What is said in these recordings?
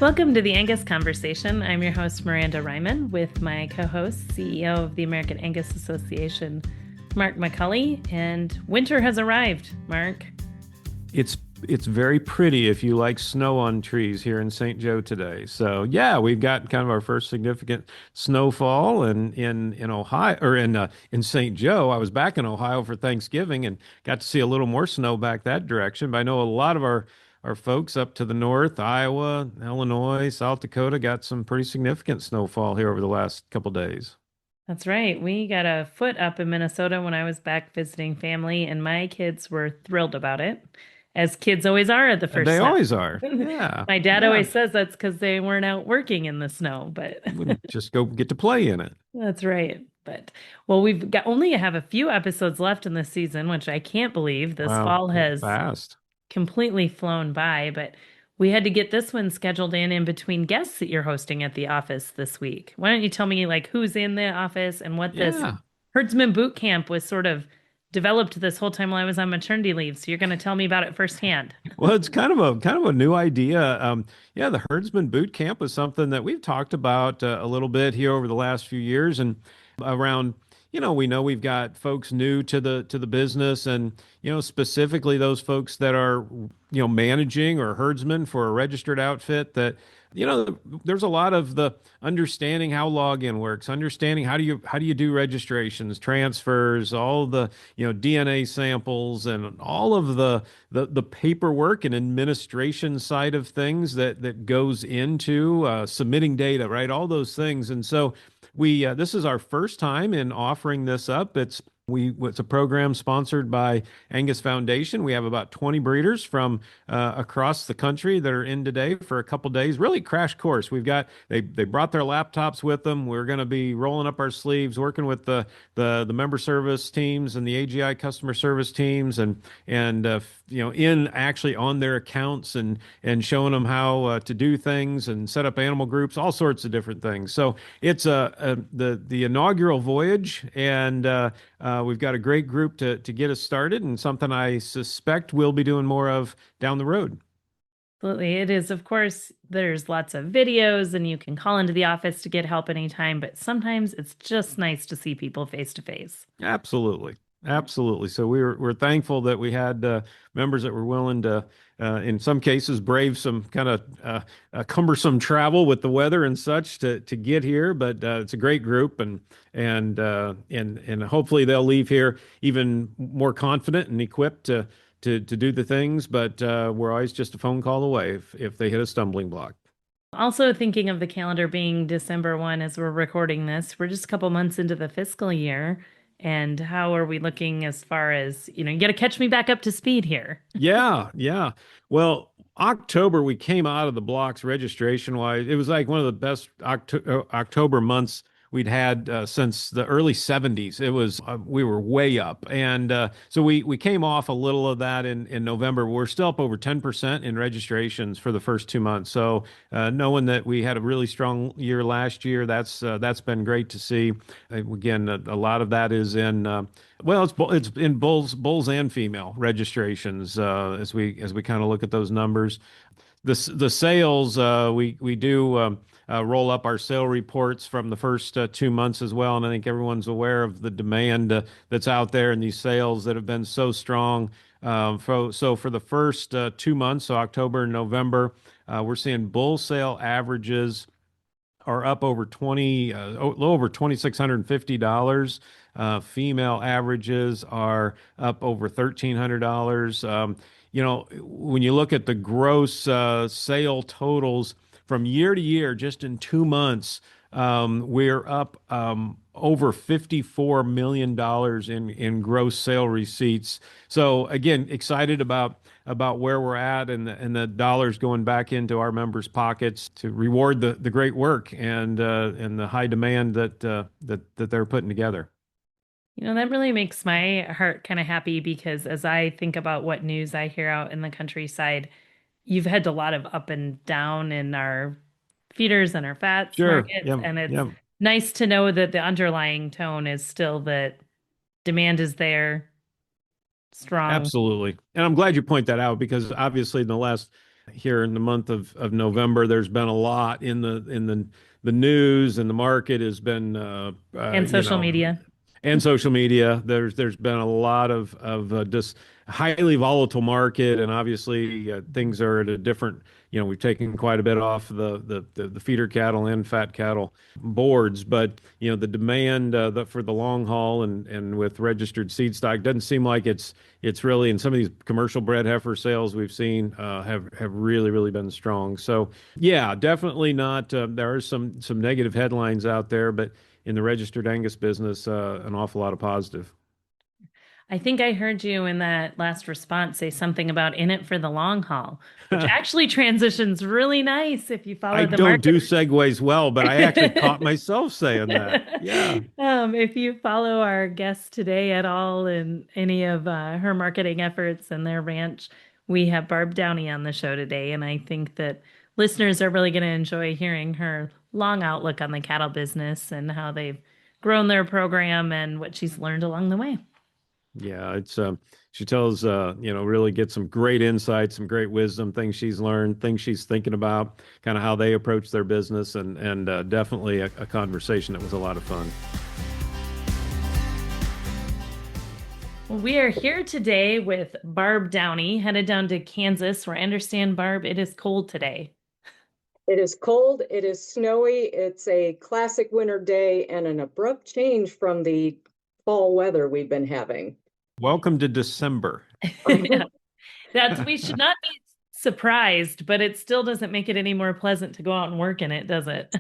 Welcome to the Angus Conversation. I'm your host, Miranda Reiman, with my co-host, CEO of the American Angus Association, Mark McCully. And winter has arrived, Mark. It's very pretty if you like snow on trees here in St. Joe today. So yeah, we've got kind of our first significant snowfall in Ohio or in St. Joe. I was back in Ohio for Thanksgiving and got to see a little more snow back that direction. But I know a lot of our folks up to the north, Iowa, Illinois, South Dakota, got some pretty significant snowfall here over the last couple days. That's right. We got a foot up in Minnesota when I was back visiting family, and my kids were thrilled about it, as kids always are at the first They snow. always are. Yeah. My dad Yeah. always says that's because they weren't out working in the snow, but We just go get to play in it. that's right. But well, we've got only have a few episodes left in this season, which I can't believe. This Wow. fall has Fast. completely flown by, but we had to get this one scheduled in between guests that you're hosting at the office this week. Why don't you tell me like who's in the office and what this Yeah. herdsman boot camp was sort of developed this whole time while I was on maternity leave. So you're going to tell me about it firsthand. Well, it's kind of a new idea. Yeah, the Herdsman Boot Camp was something that we've talked about a little bit here over the last few years, and around. We know we've got folks new to the business, and specifically those folks that are managing or herdsmen for a registered outfit. That there's a lot of the understanding how login works, understanding how do you do registrations, transfers, all the DNA samples, and all of the paperwork and administration side of things that goes into submitting data, right? All those things, and so we this is our first time in offering this up. It's a program sponsored by Angus Foundation. We have about 20 breeders from across the country that are in today for a couple days. Really crash course. They brought their laptops with them. We're going to be rolling up our sleeves, working with the member service teams and the AGI customer service teams, and in actually on their accounts and showing them how to do things and set up animal groups, all sorts of different things. So it's the inaugural voyage, and we've got a great group to get us started, and something I suspect we'll be doing more of down the road. Absolutely. It is, of course, there's lots of videos and you can call into the office to get help anytime, but sometimes it's just nice to see people face to face. Absolutely. Absolutely. So we're thankful that we had members that were willing to, in some cases, brave some kind of cumbersome travel with the weather and such to get here. But it's a great group, and hopefully they'll leave here even more confident and equipped to do the things. But we're always just a phone call away if they hit a stumbling block. Also, thinking of the calendar being December 1 as we're recording this, we're just a couple months into the fiscal year. And how are we looking as far as, you got to catch me back up to speed here. Yeah, yeah. Well, October, we came out of the blocks registration wise. It was like one of the best October months we'd had since the early 70s. It was we were way up, and so we came off a little of that in November. We're still up over 10% in registrations for the first 2 months. So knowing that we had a really strong year last year, that's been great to see. Again, a lot of that is in it's in bulls and female registrations as we kind of look at those numbers. The sales we do roll up our sale reports from the first 2 months as well, and I think everyone's aware of the demand that's out there and these sales that have been so strong. So for the first 2 months, so October and November, we're seeing bull sale averages are up over a little over $2,650. Female averages are up over $1,300. When you look at the gross sale totals from year to year, just in 2 months, we're up over $54 million in gross sale receipts. So again, excited about where we're at, and the dollars going back into our members' pockets to reward the great work and the high demand that they're putting together. That really makes my heart kind of happy because as I think about what news I hear out in the countryside, you've had a lot of up and down in our feeders and our fats Sure. markets. Yeah. And it's Yeah. nice to know that the underlying tone is still that demand is there, strong. Absolutely. And I'm glad you point that out because obviously in the last here in the month of November. There's been a lot in the news, and the market has been And social media. and social media. There's been a lot of just highly volatile market, and obviously things are at a different. We've taken quite a bit off the feeder cattle and fat cattle boards, but the demand for the long haul and with registered seed stock doesn't seem like it's really, in some of these commercial bred heifer sales we've seen have really been strong. So yeah, definitely not. There are some negative headlines out there, but in the registered Angus business, an awful lot of positive. I think I heard you in that last response say something about in it for the long haul, which actually transitions really nice if you I follow the don't market. do segues well, but I actually caught myself saying that. Yeah. If you follow our guest today at all in any of her marketing efforts and their ranch, we have Barb Downey on the show today, and I think that listeners are really going to enjoy hearing her long outlook on the cattle business and how they've grown their program and what she's learned along the way. Yeah, it's she tells really gets some great insights, some great wisdom, things she's learned, things she's thinking about, kind of how they approach their business, and definitely a conversation that was a lot of fun. Well, we are here today with Barb Downey, headed down to Kansas, where I understand, Barb, it is cold today. It is cold, it is snowy, it's a classic winter day and an abrupt change from the fall weather we've been having. Welcome to December. Yeah. We should not be surprised, but it still doesn't make it any more pleasant to go out and work in it, does it?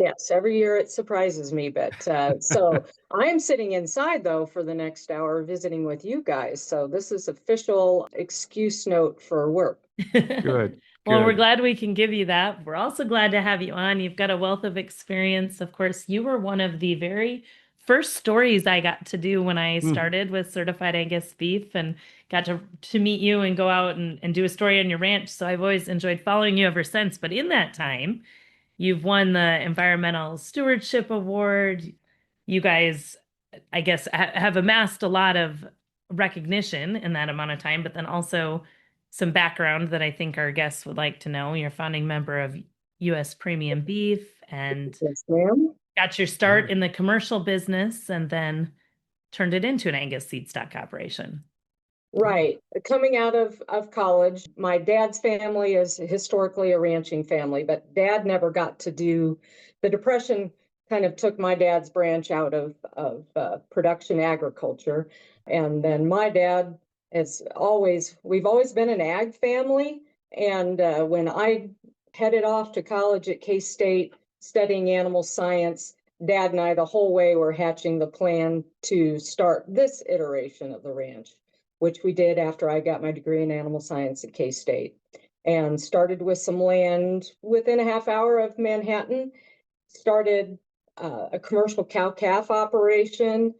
Yes, every year it surprises me, but so I am sitting inside though for the next hour visiting with you guys. So this is official excuse note for work. Good, Well, we're good. glad we can give you that. We're also glad to have you on. You've got a wealth of experience. Of course, you were one of the very first stories I got to do when I Hmm. started with Certified Angus Beef and got to meet you and go out and do a story on your ranch. So I've always enjoyed following you ever since. But in that time, you've won the Environmental Stewardship Award. You guys, I guess, have amassed a lot of recognition in that amount of time, but then also some background that I think our guests would like to know. You're a founding member of U.S. Premium Beef and Yes, ma'am. got your start in the commercial business and then turned it into an Angus seed stock operation. Right. Coming out of college, my dad's family is historically a ranching family, but dad never got to do the Depression kind of took my dad's branch out of production agriculture. And then my dad we've always been an ag family. And when I headed off to college at K-State studying animal science, dad and I the whole way were hatching the plan to start this iteration of the ranch, which we did after I got my degree in animal science at K-State, and started with some land within a half hour of Manhattan, started a commercial cow-calf operation.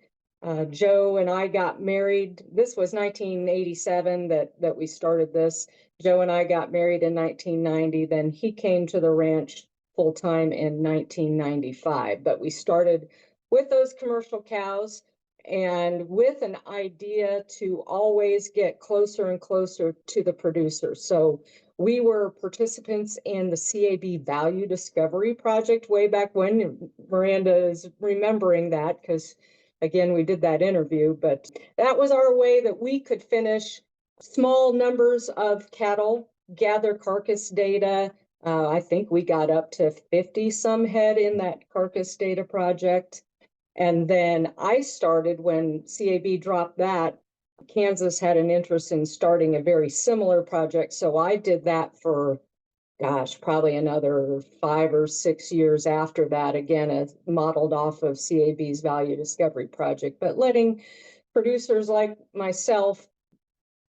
Joe and I got married. This was 1987 that we started this. Joe and I got married in 1990. Then he came to the ranch full-time in 1995. But we started with those commercial cows and with an idea to always get closer and closer to the producer. So we were participants in the CAB Value Discovery Project way back when. Miranda is remembering that because, again, we did that interview, but that was our way that we could finish small numbers of cattle, gather carcass data. I think we got up to 50 some head in that carcass data project. And then I started when CAB dropped that. Kansas had an interest in starting a very similar project. So I did that for, gosh, probably another 5 or 6 years after that, again, modeled off of CAB's Value Discovery Project, but letting producers like myself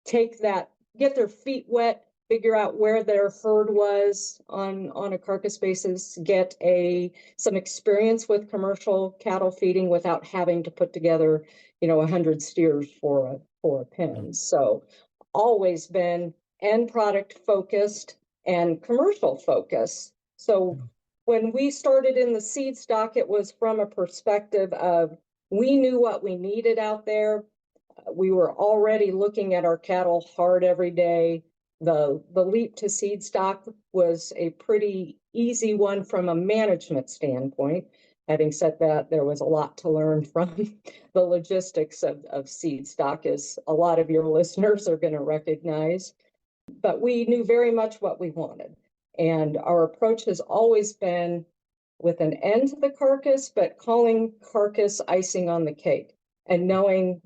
take that, get their feet wet, figure out where their herd was on a carcass basis, get some experience with commercial cattle feeding without having to put together 100 steers for a pen. So always been end product focused and commercial focused. So when we started in the seed stock, it was from a perspective of we knew what we needed out there. We were already looking at our cattle hard every day. the leap to seed stock was a pretty easy one from a management standpoint. Having said that, there was a lot to learn from the logistics of seed stock, as a lot of your listeners are going to recognize. But we knew very much what we wanted. And our approach has always been with an end to the carcass, but calling carcass icing on the cake, and knowing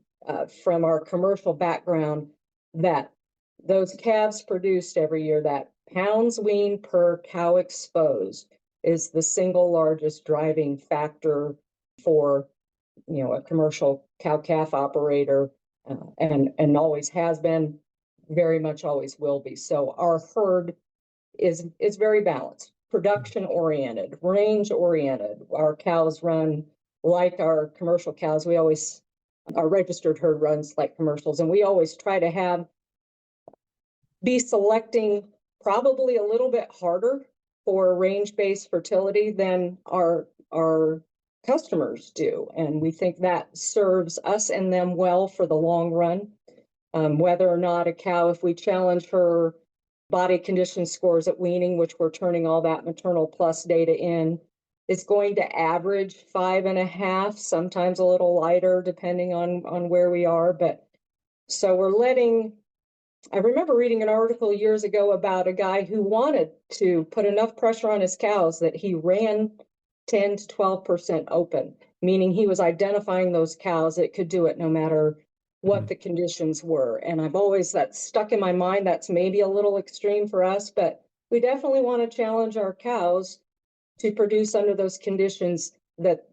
from our commercial background that those calves produced every year, that pounds weaned per cow exposed, is the single largest driving factor for a commercial cow calf operator, and always has been, very much always will be. So our herd is very balanced, production oriented, range oriented. Our cows run like our commercial cows. Our registered herd runs like commercials, and we always try to be selecting probably a little bit harder for range-based fertility than our customers do. And we think that serves us and them well for the long run. Whether or not a cow, if we challenge her body condition scores at weaning, which we're turning all that maternal plus data in, is going to average 5.5, sometimes a little lighter, depending on where we are. But so I remember reading an article years ago about a guy who wanted to put enough pressure on his cows that he ran 10 to 12% open, meaning he was identifying those cows that could do it no matter what the conditions were. And that's stuck in my mind. That's maybe a little extreme for us, but we definitely want to challenge our cows to produce under those conditions that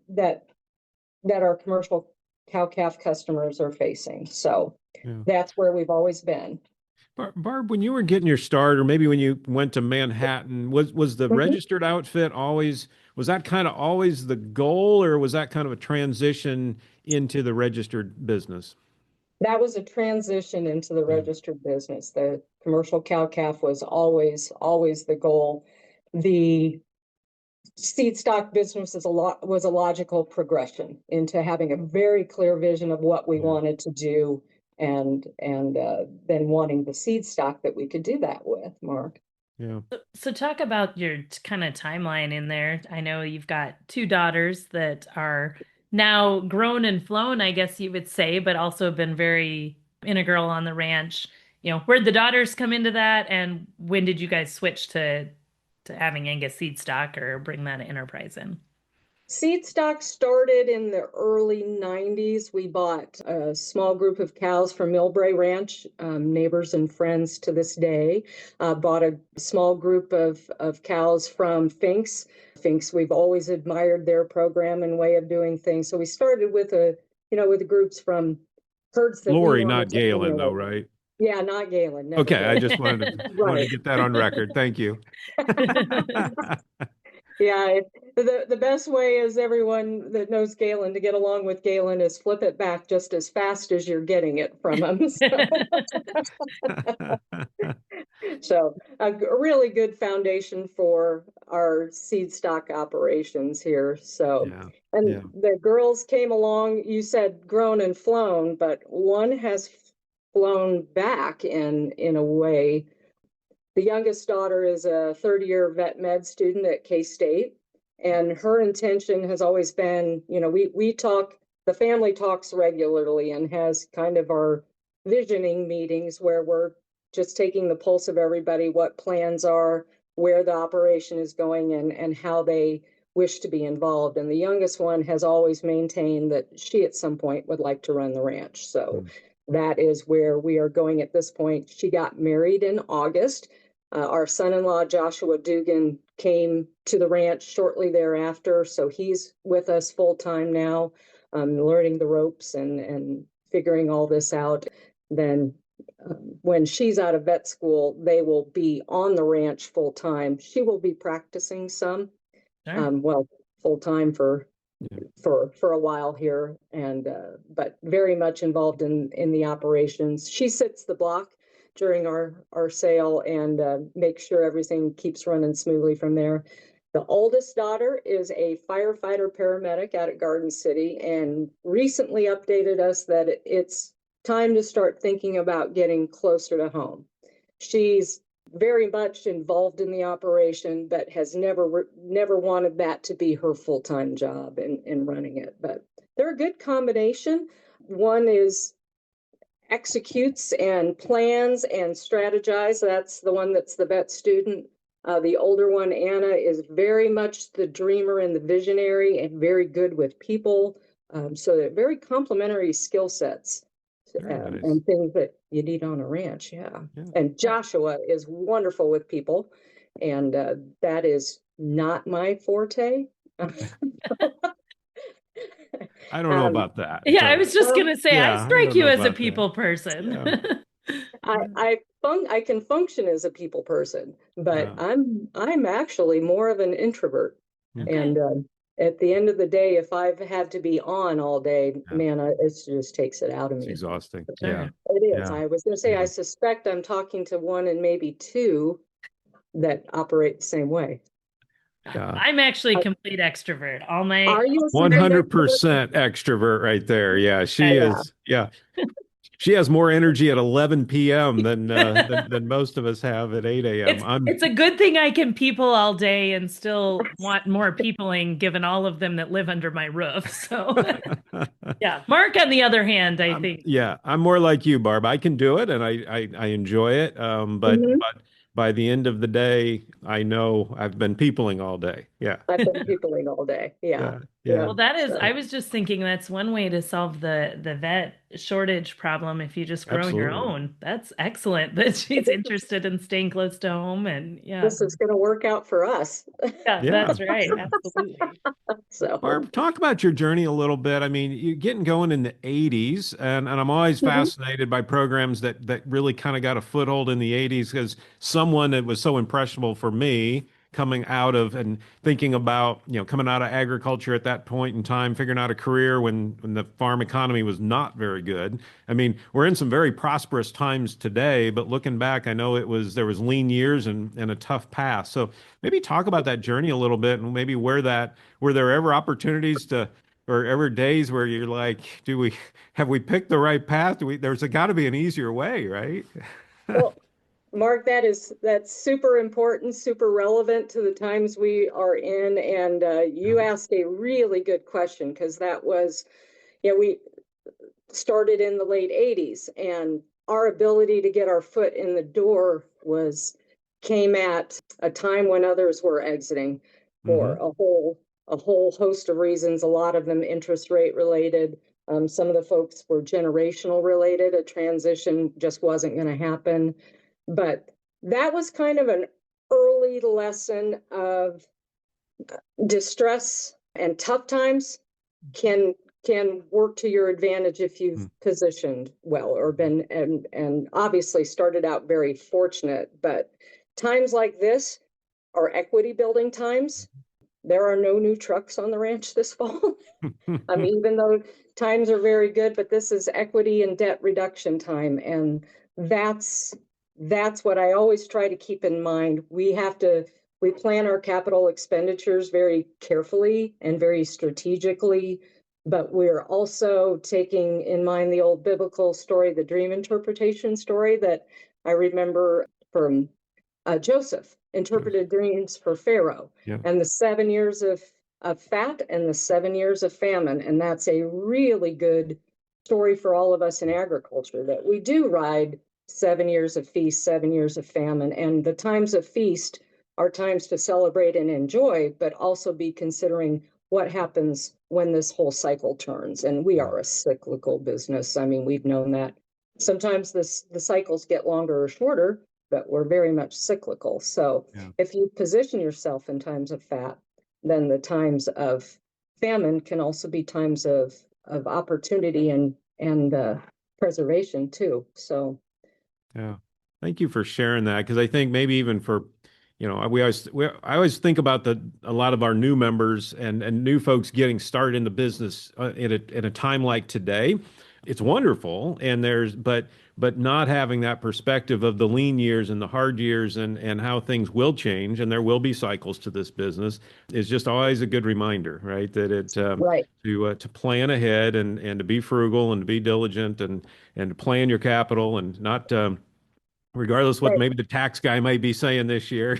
our commercial cow calf customers are facing. So that's where we've always been. Barb, when you were getting your start, or maybe when you went to Manhattan, was the registered outfit was that kind of always the goal, or was that kind of a transition into the registered business? That was a transition into the registered business. The commercial cow calf was always the goal. The seed stock business was a logical progression into having a very clear vision of what we wanted to do, and then wanting the seed stock that we could do that with, Mark. Yeah. So talk about your kind of timeline in there. I know you've got two daughters that are now grown and flown, I guess you would say, but also been very integral on the ranch. Where'd the daughters come into that, and when did you guys switch to having Angus seed stock or bring that enterprise in? Seed stock started in the early 90s. We bought a small group of cows from Millbrae Ranch, neighbors and friends to this day. Bought a small group of cows from Finks. Finks, we've always admired their program and way of doing things. So we started with with groups from herds that Lori, not Galen, though, right? Yeah, not Galen. Okay, Galen. I just wanted to get that on record. Thank you. Yeah, the best way is everyone that knows Galen to get along with Galen is flip it back just as fast as you're getting it from him. So a really good foundation for our seed stock operations here. So, the girls came along, you said grown and flown, but one has flown back in a way. The youngest daughter is a third-year vet med student at K-State, and her intention has always been, the family talks regularly and has kind of our visioning meetings where we're just taking the pulse of everybody, what plans are, where the operation is going, and how they wish to be involved. And the youngest one has always maintained that she at some point would like to run the ranch. So that is where we are going at this point. She got married in August. Our son-in-law, Joshua Dugan, came to the ranch shortly thereafter, so he's with us full-time now, learning the ropes and figuring all this out. Then when she's out of vet school, they will be on the ranch full-time. She will be practicing some, full-time for a while here, and but very much involved in the operations. She sits the block during our sale and make sure everything keeps running smoothly from there. The oldest daughter is a firefighter paramedic out at Garden City, and recently updated us that it's time to start thinking about getting closer to home. She's very much involved in the operation, but has never wanted that to be her full-time job in running it. But they're a good combination. One is executes and plans and strategize. That's the one that's the vet student. The older one, Anna, is very much the dreamer and the visionary and very good with people. So they're very complementary skill sets Very nice. and things that you need on a ranch. Yeah. Yeah. And Joshua is wonderful with people. And that is not my forte. I don't know about that, Yeah, I but was just gonna say, I yeah, I strike don't you know as a about people that. person. Yeah. I can function as a people person, but Yeah. I'm actually more of an introvert. Okay. And at the end of the day, if I've had to be on all day, Yeah. man, it just takes it out of It's me. exhausting. Yeah. Sure. It is. Yeah. I was going to say, I Yeah. suspect I'm talking to one and maybe two that operate the same way. Yeah. I'm actually Uh, complete extrovert. All my Are you a complete extrovert? 100% extrovert right there. Yeah, she Yeah. is. Yeah. She has more energy at 11 p.m. than most of us have at 8 a.m. it's a good thing I can people all day and still want more peopling given all of them that live under my roof. So yeah. Mark, on the other hand, I think. Yeah, I'm more like you, Barb. I can do it and I enjoy it. Mhm. But by the end of the day, I know I've been peopling all day. Yeah. I've been peopling all day. Yeah. Yeah. Yeah. Well, that is, So I was just thinking that's one way to solve the vet shortage problem if you just grow your Absolutely. own. That's excellent that she's interested in staying close to home and yeah. this is going to work out for us. Yeah, Yeah. that's right. Absolutely. So, Barb, talk about your journey a little bit. I mean, you're getting going in the 80s, and I'm always mhm. fascinated by programs that really kind of got a foothold in the 80s because someone that was so impressionable for me coming out of and thinking about, coming out of agriculture at that point in time, figuring out a career when the farm economy was not very good. I mean, we're in some very prosperous times today, but looking back, I know there was lean years and a tough past. So maybe talk about that journey a little bit and maybe were there ever opportunities or ever days where you're like, have we picked the right path? There's got to be an easier way, right? Well, Mark, that's super important, super relevant to the times we are in. And you asked a really good question because we started in the late 80s and our ability to get our foot in the door came at a time when others were exiting for Hmm. a whole host of reasons, a lot of them interest rate related. Some of the folks were generational related. A transition just wasn't going to happen. But that was kind of an early lesson of distress and tough times can work to your advantage if you've positioned well or been and obviously started out very fortunate. But times like this are equity building times. There are no new trucks on the ranch this fall. I mean, even though times are very good, but this is equity and debt reduction time. And that's what I always try to keep in mind. We plan our capital expenditures very carefully and very strategically, but we're also taking in mind the old biblical story, the dream interpretation story that I remember from Joseph interpreted dreams for Pharaoh Yeah. and the 7 years of fat and the 7 years of famine. And that's a really good story for all of us in agriculture that we do ride 7 years of feast, 7 years of famine. And the times of feast are times to celebrate and enjoy, but also be considering what happens when this whole cycle turns. And we are a cyclical business. I mean, we've known that. Sometimes the cycles get longer or shorter, but we're very much cyclical. So Yeah. if you position yourself in times of fat, then the times of famine can also be times of opportunity and preservation too. So Yeah. Thank you for sharing that because I think maybe even for, I always think about a lot of our new members and new folks getting started in the business in a time like today. It's wonderful, and but not having that perspective of the lean years and the hard years and how things will change and there will be cycles to this business is just always a good reminder, right? That right. to plan ahead and to be frugal and to be diligent and to plan your capital and not regardless what Right. maybe the tax guy might be saying this year,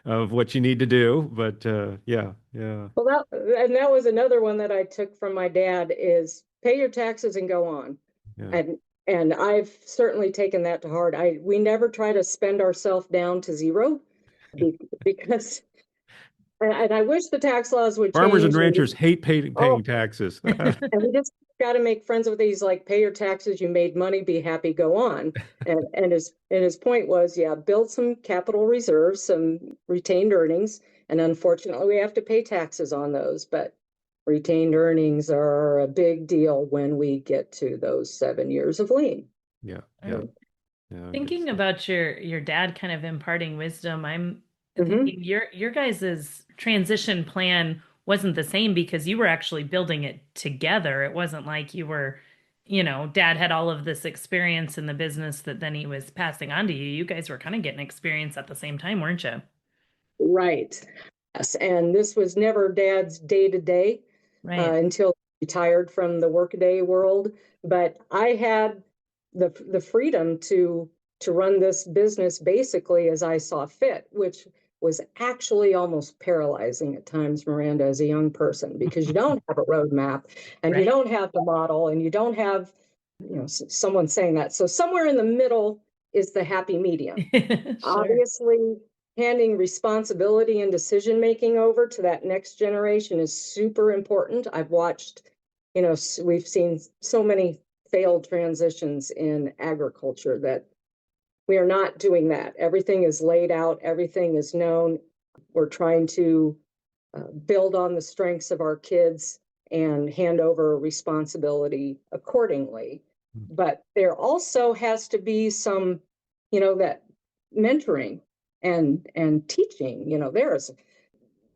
of what you need to do. But yeah, yeah, Well, that was another one that I took from my dad is pay your taxes and go on. yeah. And I've certainly taken that to heart. We never try to spend ourselves down to zero because and I wish the tax laws would Farmers and change. ranchers hate Oh, paying taxes. and we just got to make friends with these, like, pay your taxes, you made money, be happy, go on. And his point was, yeah, build some capital reserves, some retained earnings, and unfortunately we have to pay taxes on those, but retained earnings are a big deal when we get to those 7 years of lien. Yeah, yeah, I'm yeah. Good thinking stuff. about your dad kind of imparting wisdom. I'm Mhm. thinking your guys's transition plan wasn't the same because you were actually building it together. It wasn't like you were, dad had all of this experience in the business that then he was passing on to you. You guys were kind of getting experience at the same time, weren't you? Right. Yes, and this was never dad's day to day Right. until he retired from the workaday world. But I had the freedom to run this business basically as I saw fit, which was actually almost paralyzing at times, Miranda, as a young person, because you don't have a roadmap and you Right. don't have the model and you don't have, someone saying that. So somewhere in the middle is the happy medium. Sure. Obviously, handing responsibility and decision making over to that next generation is super important. I've watched, we've seen so many failed transitions in agriculture that we are not doing that. Everything is laid out, everything is known. We're trying to build on the strengths of our kids and hand over responsibility accordingly. But there also has to be some, that mentoring and teaching. There's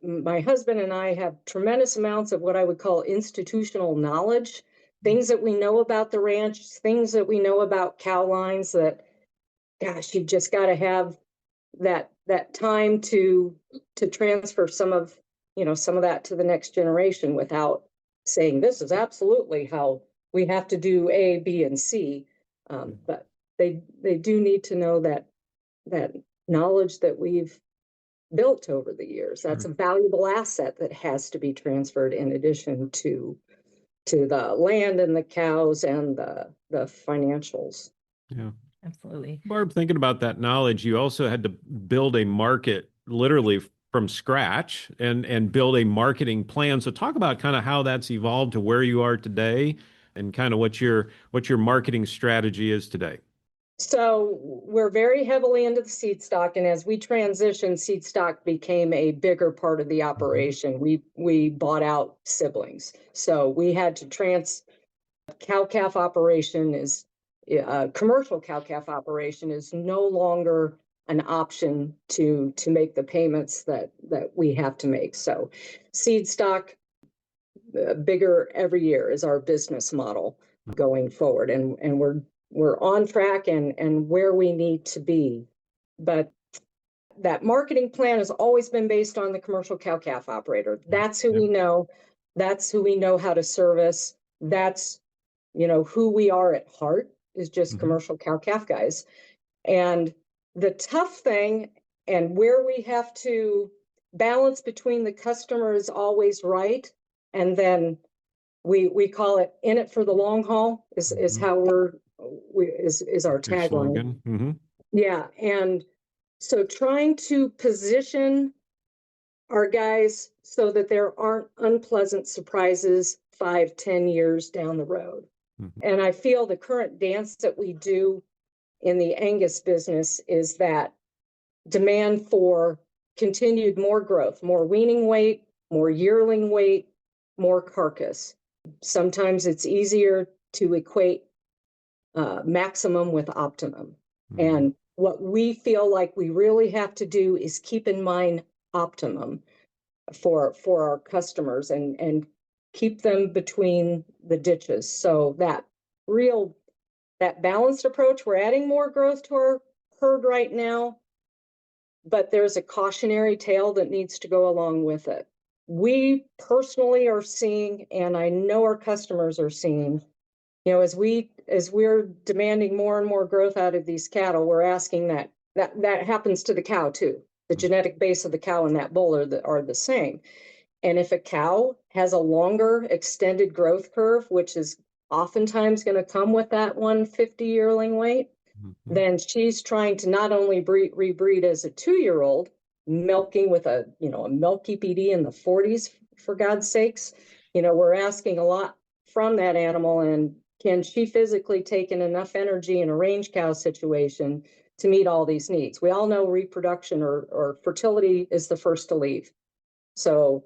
my husband and I have tremendous amounts of what I would call institutional knowledge, things that we know about the ranch, things that we know about cow lines that, gosh, you've just got to have that time to transfer some of that to the next generation without saying this is absolutely how we have to do A, B, and C. But they do need to know that knowledge that we've built over the years. That's Sure. a valuable asset that has to be transferred in addition to the land and the cows and the financials. Yeah. Absolutely. Barb, thinking about that knowledge, you also had to build a market literally from scratch and build a marketing plan. So talk about kind of how that's evolved to where you are today and kind of what your marketing strategy is today. So we're very heavily into the seed stock, and as we transitioned, seed stock became a bigger part of the Mhm. operation. We bought out siblings, so we had to cow calf operation is commercial cow calf operation is no longer an option to make the payments that we have to make. So seed stock bigger every year is our business model going forward, and we're on track and where we need to be. But that marketing plan has always been based on the commercial cow calf operator. Yeah. That's who Yeah. we know. That's who we know how to service. That's who we are at heart is just Mhm. commercial cow calf guys. And the tough thing and where we have to balance between the customer is always right. And then we call it in it for the long haul is Mhm. how is our Your tagline. slogan. Hmm. Yeah. And so trying to position our guys so that there aren't unpleasant surprises 5, 10 years down the road. Hmm. And I feel the current dance that we do in the Angus business is that demand for continued more growth, more weaning weight, more yearling weight, more carcass. Sometimes it's easier to equate maximum with optimum. Hmm. And what we feel like we really have to do is keep in mind optimum for our customers and keep them between the ditches. So that balanced approach, we're adding more growth to our herd right now, but there's a cautionary tale that needs to go along with it. We personally are seeing, and I know our customers are seeing, as we as we're demanding more and more growth out of these cattle, we're asking that happens to the cow too. The genetic base of the cow and that bull are the same. And if a cow has a longer extended growth curve, which is oftentimes going to come with that 150 yearling weight, then she's trying to not only rebreed as a 2-year-old, milking with a milk EPD in the 40s, for God's sakes. We're asking a lot from that animal, and can she physically take in enough energy in a range cow situation to meet all these needs? We all know reproduction or fertility is the first to leave. So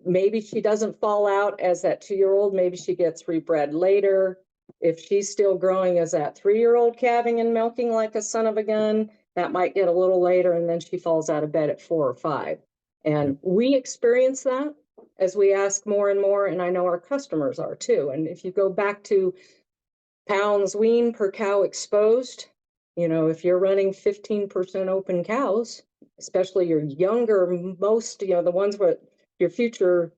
maybe she doesn't fall out as that 2-year-old. Maybe she gets rebred later. If she's still growing as that 3-year-old calving and milking like a son of a gun, that might get a little later, and then she falls out of bed at 4 or 5. And we experience that as we ask more and more, and I know our customers are too. And if you go back to pounds weaned per cow exposed, if you're running 15% open cows, especially your younger, most, the ones where your future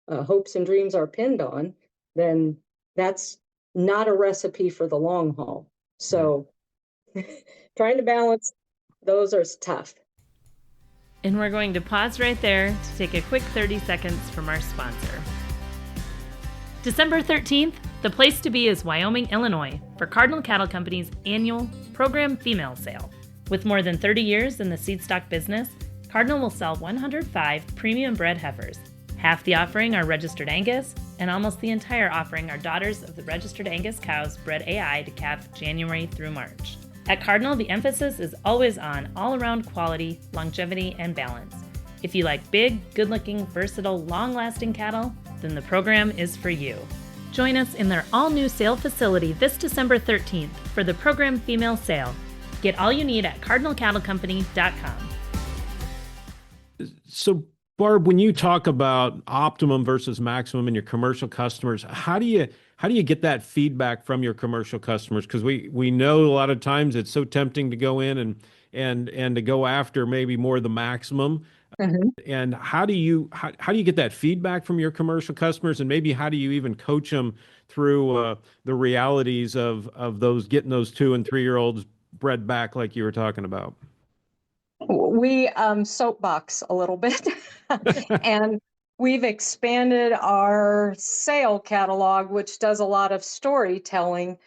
hopes and dreams are pinned on, then that's not a recipe for the long haul. So trying to balance those are tough. And we're going to pause right there to take a quick 30 seconds from our sponsor. December 13th, the place to be is Wyoming, Illinois, for Cardinal Cattle Company's annual Program Female Sale. With more than 30 years in the seedstock business, Cardinal will sell 105 premium bred heifers. Half the offering are registered Angus, and almost the entire offering are daughters of the registered Angus cows bred AI to calve January through March. At Cardinal, the emphasis is always on all-around quality, longevity, and balance. If you like big, good-looking, versatile, long-lasting cattle, then the program is for you. Join us in their all-new sale facility this December 13th for the Program Female Sale. Get all you need at cardinalcattlecompany.com. So, Barb, when you talk about optimum versus maximum in your commercial customers, how do you get that feedback from your commercial customers? Because we know a lot of times it's so tempting to go in and to go after maybe more the maximum. Mm-hmm. And how do you get that feedback from your commercial customers, and maybe how do you even coach them through the realities of those getting those 2- and 3-year-olds bred back like you were talking about? We soapbox a little bit, and we've expanded our sale catalog, which does a lot of storytelling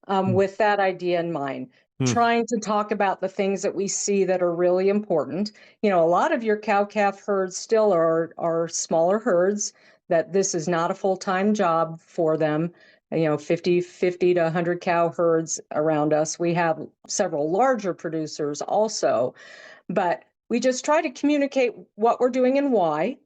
with that idea in mind. Trying to talk about the things that we see that are really important. A lot of your cow-calf herds still are smaller herds, that this is not a full-time job for them. 50 to 100 cow herds around us. We have several larger producers also. But we just try to communicate what we're doing and why.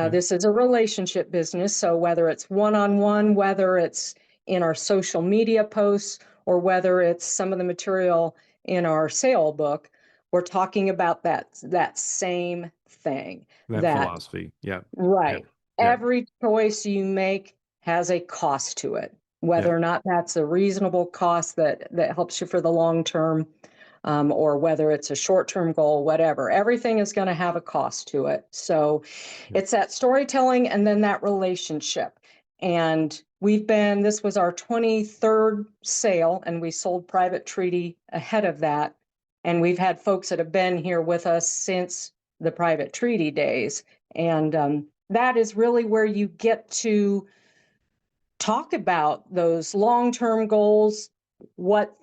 This is a relationship business. So whether it's one-on-one, whether it's in our social media posts, or whether it's some of the material in our sale book, we're talking about that same thing. That philosophy. Yeah. Right. Yeah. Every choice you make has a cost to it, whether or not that's a reasonable cost that helps you for the long term. Or whether it's a short-term goal, whatever, everything is going to have a cost to it. So it's that storytelling and then that relationship. And this was our 23rd sale, and we sold private treaty ahead of that. And we've had folks that have been here with us since the private treaty days. And that is really where you get to talk about those long-term goals, what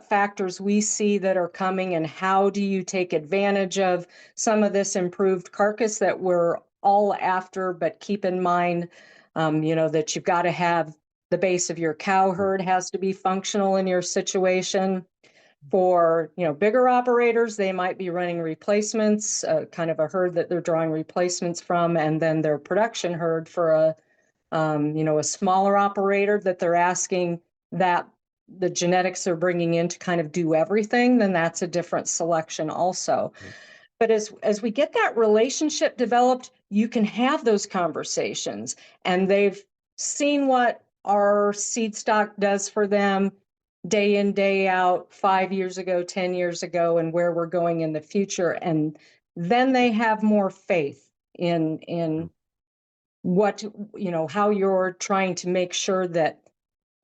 factors we see that are coming, and how do you take advantage of some of this improved carcass that we're all after, but keep in mind, that you've got to have the base of your cow herd has to be functional in your situation. For, bigger operators, they might be running replacements, kind of a herd that they're drawing replacements from, and then their production herd for a smaller operator that they're asking that the genetics they're bringing in to kind of do everything, then that's a different selection also. But as we get that relationship developed, you can have those conversations, and they've seen what our seed stock does for them day in, day out, 5 years ago, 10 years ago, and where we're going in the future. And then they have more faith in what, how you're trying to make sure that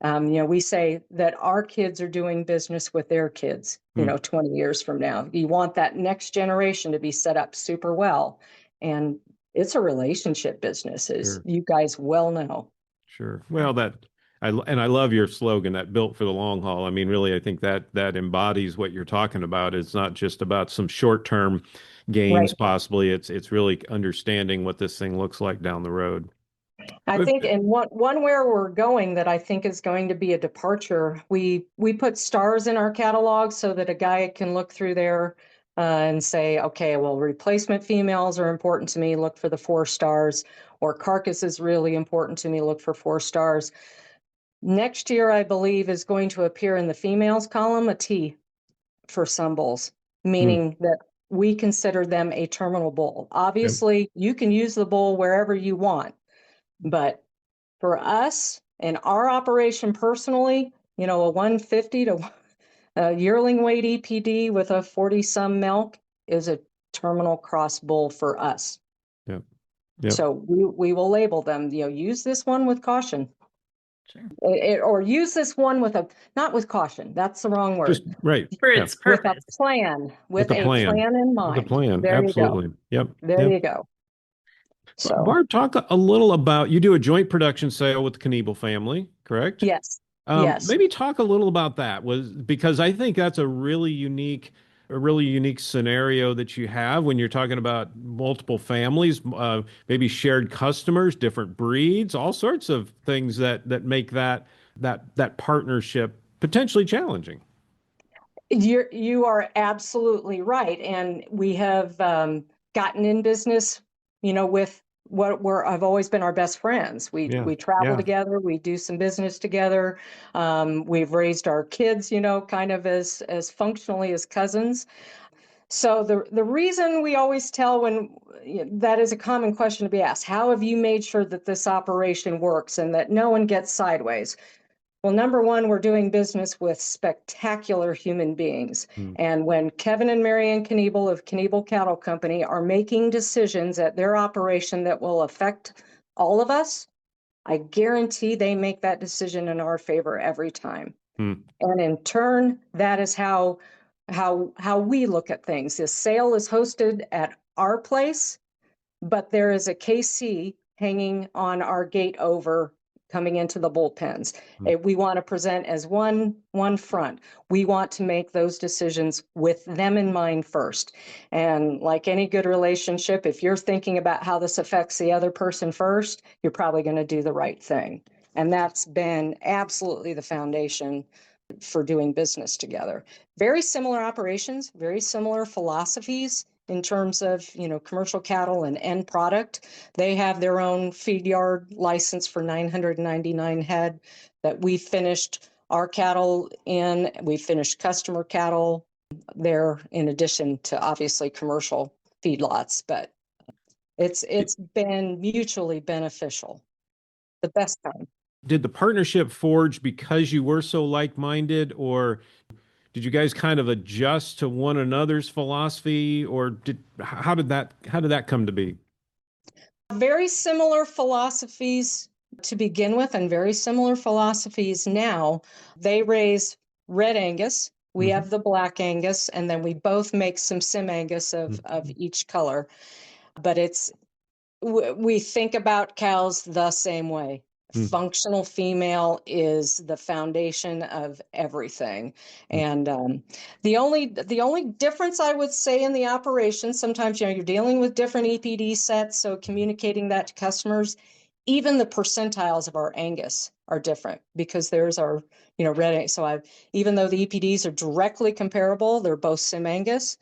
We say that our kids are doing business with their kids, 20 years from now. You want that next generation to be set up super well. And it's a relationship business, as you guys well know. Sure. Well, I love your slogan, that built for the long haul. I mean, really, I think that embodies what you're talking about. It's not just about some short-term gains, Right. possibly. It's really understanding what this thing looks like down the road. I think, and one where we're going that I think is going to be a departure, we put stars in our catalog so that a guy can look through there and say, okay, well, replacement females are important to me, look for the 4 stars, or carcass is really important to me, look for 4 stars. Next year, I believe, is going to appear in the females column a T for some bulls, meaning that we consider them a terminal bull. Obviously, you can use the bull wherever you want. But for us and our operation personally, a 150 to a yearling weight EPD with a 40 some milk is a terminal cross bull for us. Yep. Yep. So we will label them, use this one with caution. Sure. Or use this one not with caution. That's the wrong word. Just right. For its purpose. With a plan, with a a plan in mind. With a plan. There Absolutely. you go. Yep. There you go. So, Barb, talk a little about, you do a joint production sale with the Knievel family, correct? yes. Yes. Maybe talk a little about that, because I think that's a really unique scenario that you have when you're talking about multiple families, maybe shared customers, different breeds, all sorts of things that make that partnership potentially challenging. You are absolutely right. And we have gotten in business, with I've always been our best friends. We travel together, we do some business together. We've raised our kids, kind of as functionally as cousins. So the reason we always tell that is a common question to be asked, how have you made sure that this operation works and that no one gets sideways? Well, number one, we're doing business with spectacular human beings. And when Kevin and Marianne Knievel of Knievel Cattle Company are making decisions at their operation that will affect all of us, I guarantee they make that decision in our favor every time. And in turn, that is how we look at things. This sale is hosted at our place, but there is a KC hanging on our gate over coming into the bullpens. We want to present as one front. We want to make those decisions with them in mind first. And like any good relationship, if you're thinking about how this affects the other person first, you're probably going to do the right thing. And that's been absolutely the foundation for doing business together. Very similar operations, very similar philosophies in terms of, commercial cattle and end product. They have their own feed yard license for 999 head that we finished our cattle in. We finished customer cattle there in addition to obviously commercial feedlots, but it's been mutually beneficial. The best time. Did the partnership forge because you were so like-minded, or did you guys kind of adjust to one another's philosophy, or how did that come to be? Very similar philosophies to begin with, and very similar philosophies now. They raise red Angus. We have the black Angus, and then we both make some Sim Angus of each color. But we think about cows the same way. Functional female is the foundation of everything. And the only difference I would say in the operation, sometimes you're dealing with different EPD sets, so communicating that to customers, even the percentiles of our Angus are different because there's our red. So even though the EPDs are directly comparable, they're both Sim Angus,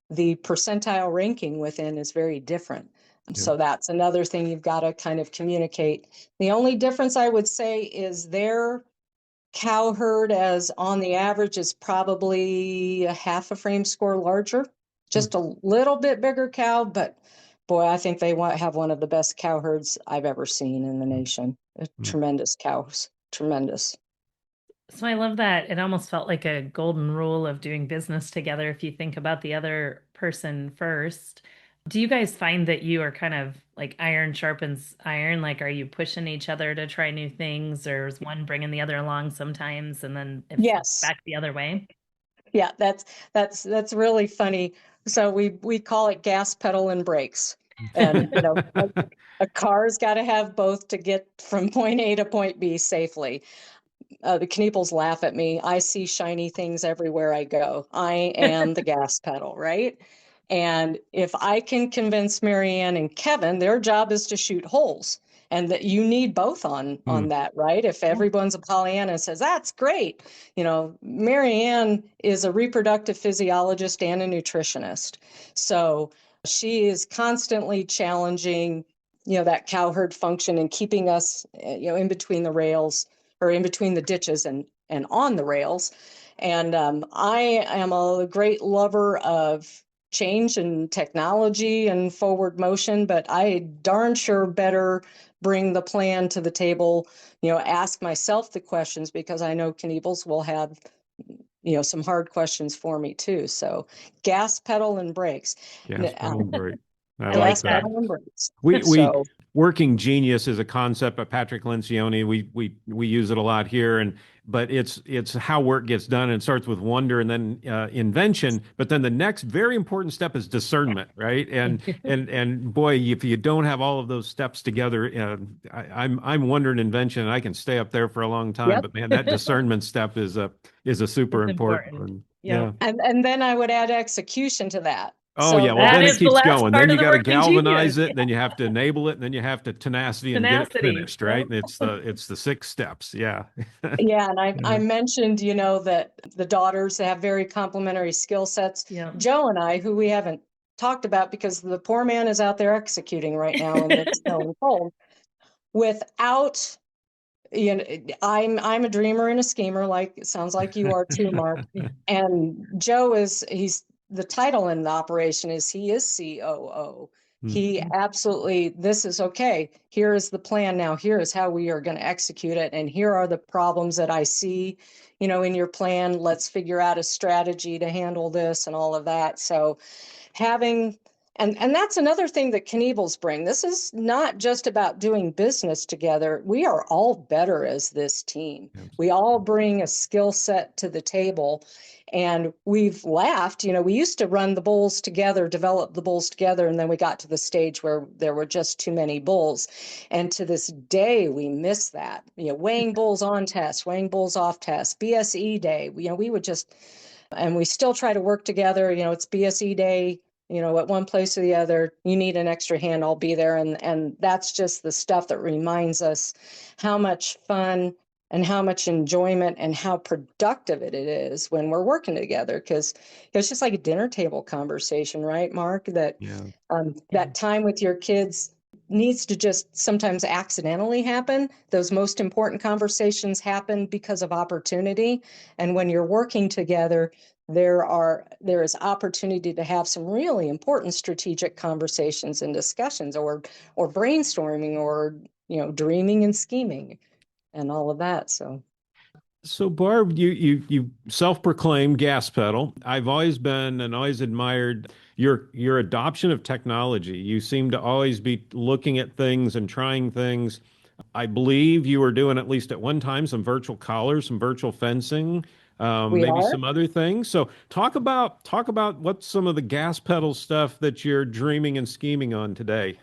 the percentile ranking within is very different. So that's another thing you've got to kind of communicate. The only difference I would say is their cow herd, as on the average, is probably a half a frame score larger, just a little bit bigger cow. But boy, I think they have one of the best cow herds I've ever seen in the nation. Tremendous cows, tremendous. So I love that. It almost felt like a golden rule of doing business together. If you think about the other person first, Do you guys find that you are kind of like iron sharpens iron? Like, are you pushing each other to try new things, or is one bringing the other along sometimes, and then if Yes. back the other way? Yeah, that's really funny. So we call it gas pedal and brakes. And a car's got to have both to get from point A to point B safely. The Knieppels laugh at me. I see shiny things everywhere I go. I am the gas pedal, right? And if I can convince Marianne and Kevin, their job is to shoot holes, and that you need both on Hmm. that, right? If everyone's a Pollyanna and says that's great, Marianne is a reproductive physiologist and a nutritionist, so she is constantly challenging, that cow herd function and keeping us, in between the rails or in between the ditches and on the rails. And I am a great lover of change and technology and forward motion, but I darn sure better bring the plan to the table, ask myself the questions, because I know Knievel's will have, some hard questions for me too. So gas pedal and brakes. Gas pedal brake. I I like like Gas that. that. pedal and brakes. We So working genius is a concept by Patrick Lencioni. We use it a lot here, and but it's how work gets done. And it starts with wonder and then invention. But then the next very important step is discernment, right? And boy, if you don't have all of those steps together, I'm wonder and invention, and I can stay up there for a long time. yep. But man, that discernment step is a super It's important important. one. Yeah. Yep. And then I would add execution to that. Oh So yeah, well That then that's it is the keeps last going. Then part you of the got to working genius. galvanize it, Yeah. then you have to enable it, and then you have to tenacity and get it Tenacity. finished, right? Yep. And it's the 6 steps. Yeah. Yeah, and I Yeah. mentioned, that the daughters have very complementary skill sets. Yep. Joe and I, who we haven't talked about because the poor man is out there executing right now in the snow and cold, without, I'm a dreamer and a schemer, like it sounds like you are too, Mark. And Joe he's the title in the operation is he is COO. Hmm. He absolutely, this is okay. Here is the plan now. Here is how we are going to execute it. And here are the problems that I see, in your plan. Let's figure out a strategy to handle this and all of that. So having and that's another thing that Kniebels bring. This is not just about doing business together. We are all better as this team. We all bring a skill set to the table. And we've laughed, we used to run the bulls together, develop the bulls together, and then we got to the stage where there were just too many bulls. And to this day, we miss that. Weighing bulls on test, weighing bulls off test, BSE day. We would just, and we still try to work together. It's BSE day, at one place or the other. You need an extra hand, I'll be there. And that's just the stuff that reminds us how much fun and how much enjoyment and how productive it is when we're working together. Because it's just like a dinner table conversation, right, Mark? That Yeah. Yeah. that time with your kids needs to just sometimes accidentally happen. Those most important conversations happen because of opportunity. And when you're working together, there is opportunity to have some really important strategic conversations and discussions, or brainstorming, or dreaming and scheming and all of that. So Barb, you self-proclaimed gas pedal. I've always been and always admired your adoption of technology. You seem to always be looking at things and trying things. I believe you were doing at least at one time some virtual collars, some virtual fencing, We maybe are. some other things. So talk about what some of the gas pedal stuff that you're dreaming and scheming on today.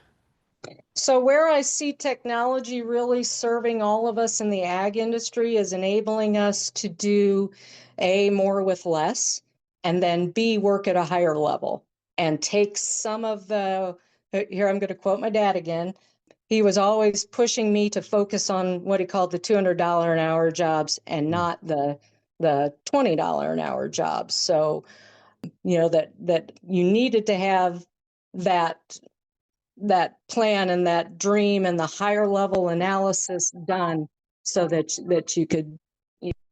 So where I see technology really serving all of us in the ag industry is enabling us to do A, more with less, and then B, work at a higher level and take some of here I'm going to quote my dad again. He was always pushing me to focus on what he called the $200 an hour jobs and Mm. not the $20 an hour jobs. So, that you needed to have that that plan and that dream and the higher level analysis done so that you could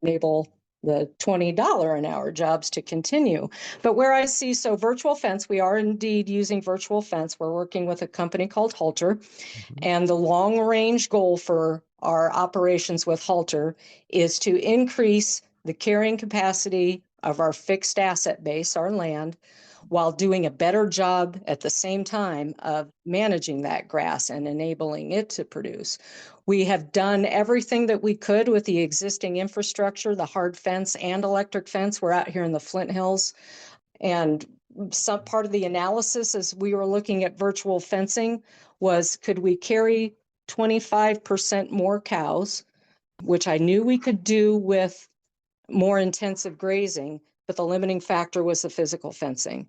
enable the $20 an hour jobs to continue. But where I see, so virtual fence, we are indeed using virtual fence. We're working with a company called Halter, Mhm. and the long range goal for our operations with Halter is to increase the carrying capacity of our fixed asset base, our land, while doing a better job at the same time of managing that grass and enabling it to produce. We have done everything that we could with the existing infrastructure, the hard fence and electric fence. We're out here in the Flint Hills. And some part of the analysis as we were looking at virtual fencing was, could we carry 25% more cows, which I knew we could do with more intensive grazing, but the limiting factor was the physical fencing.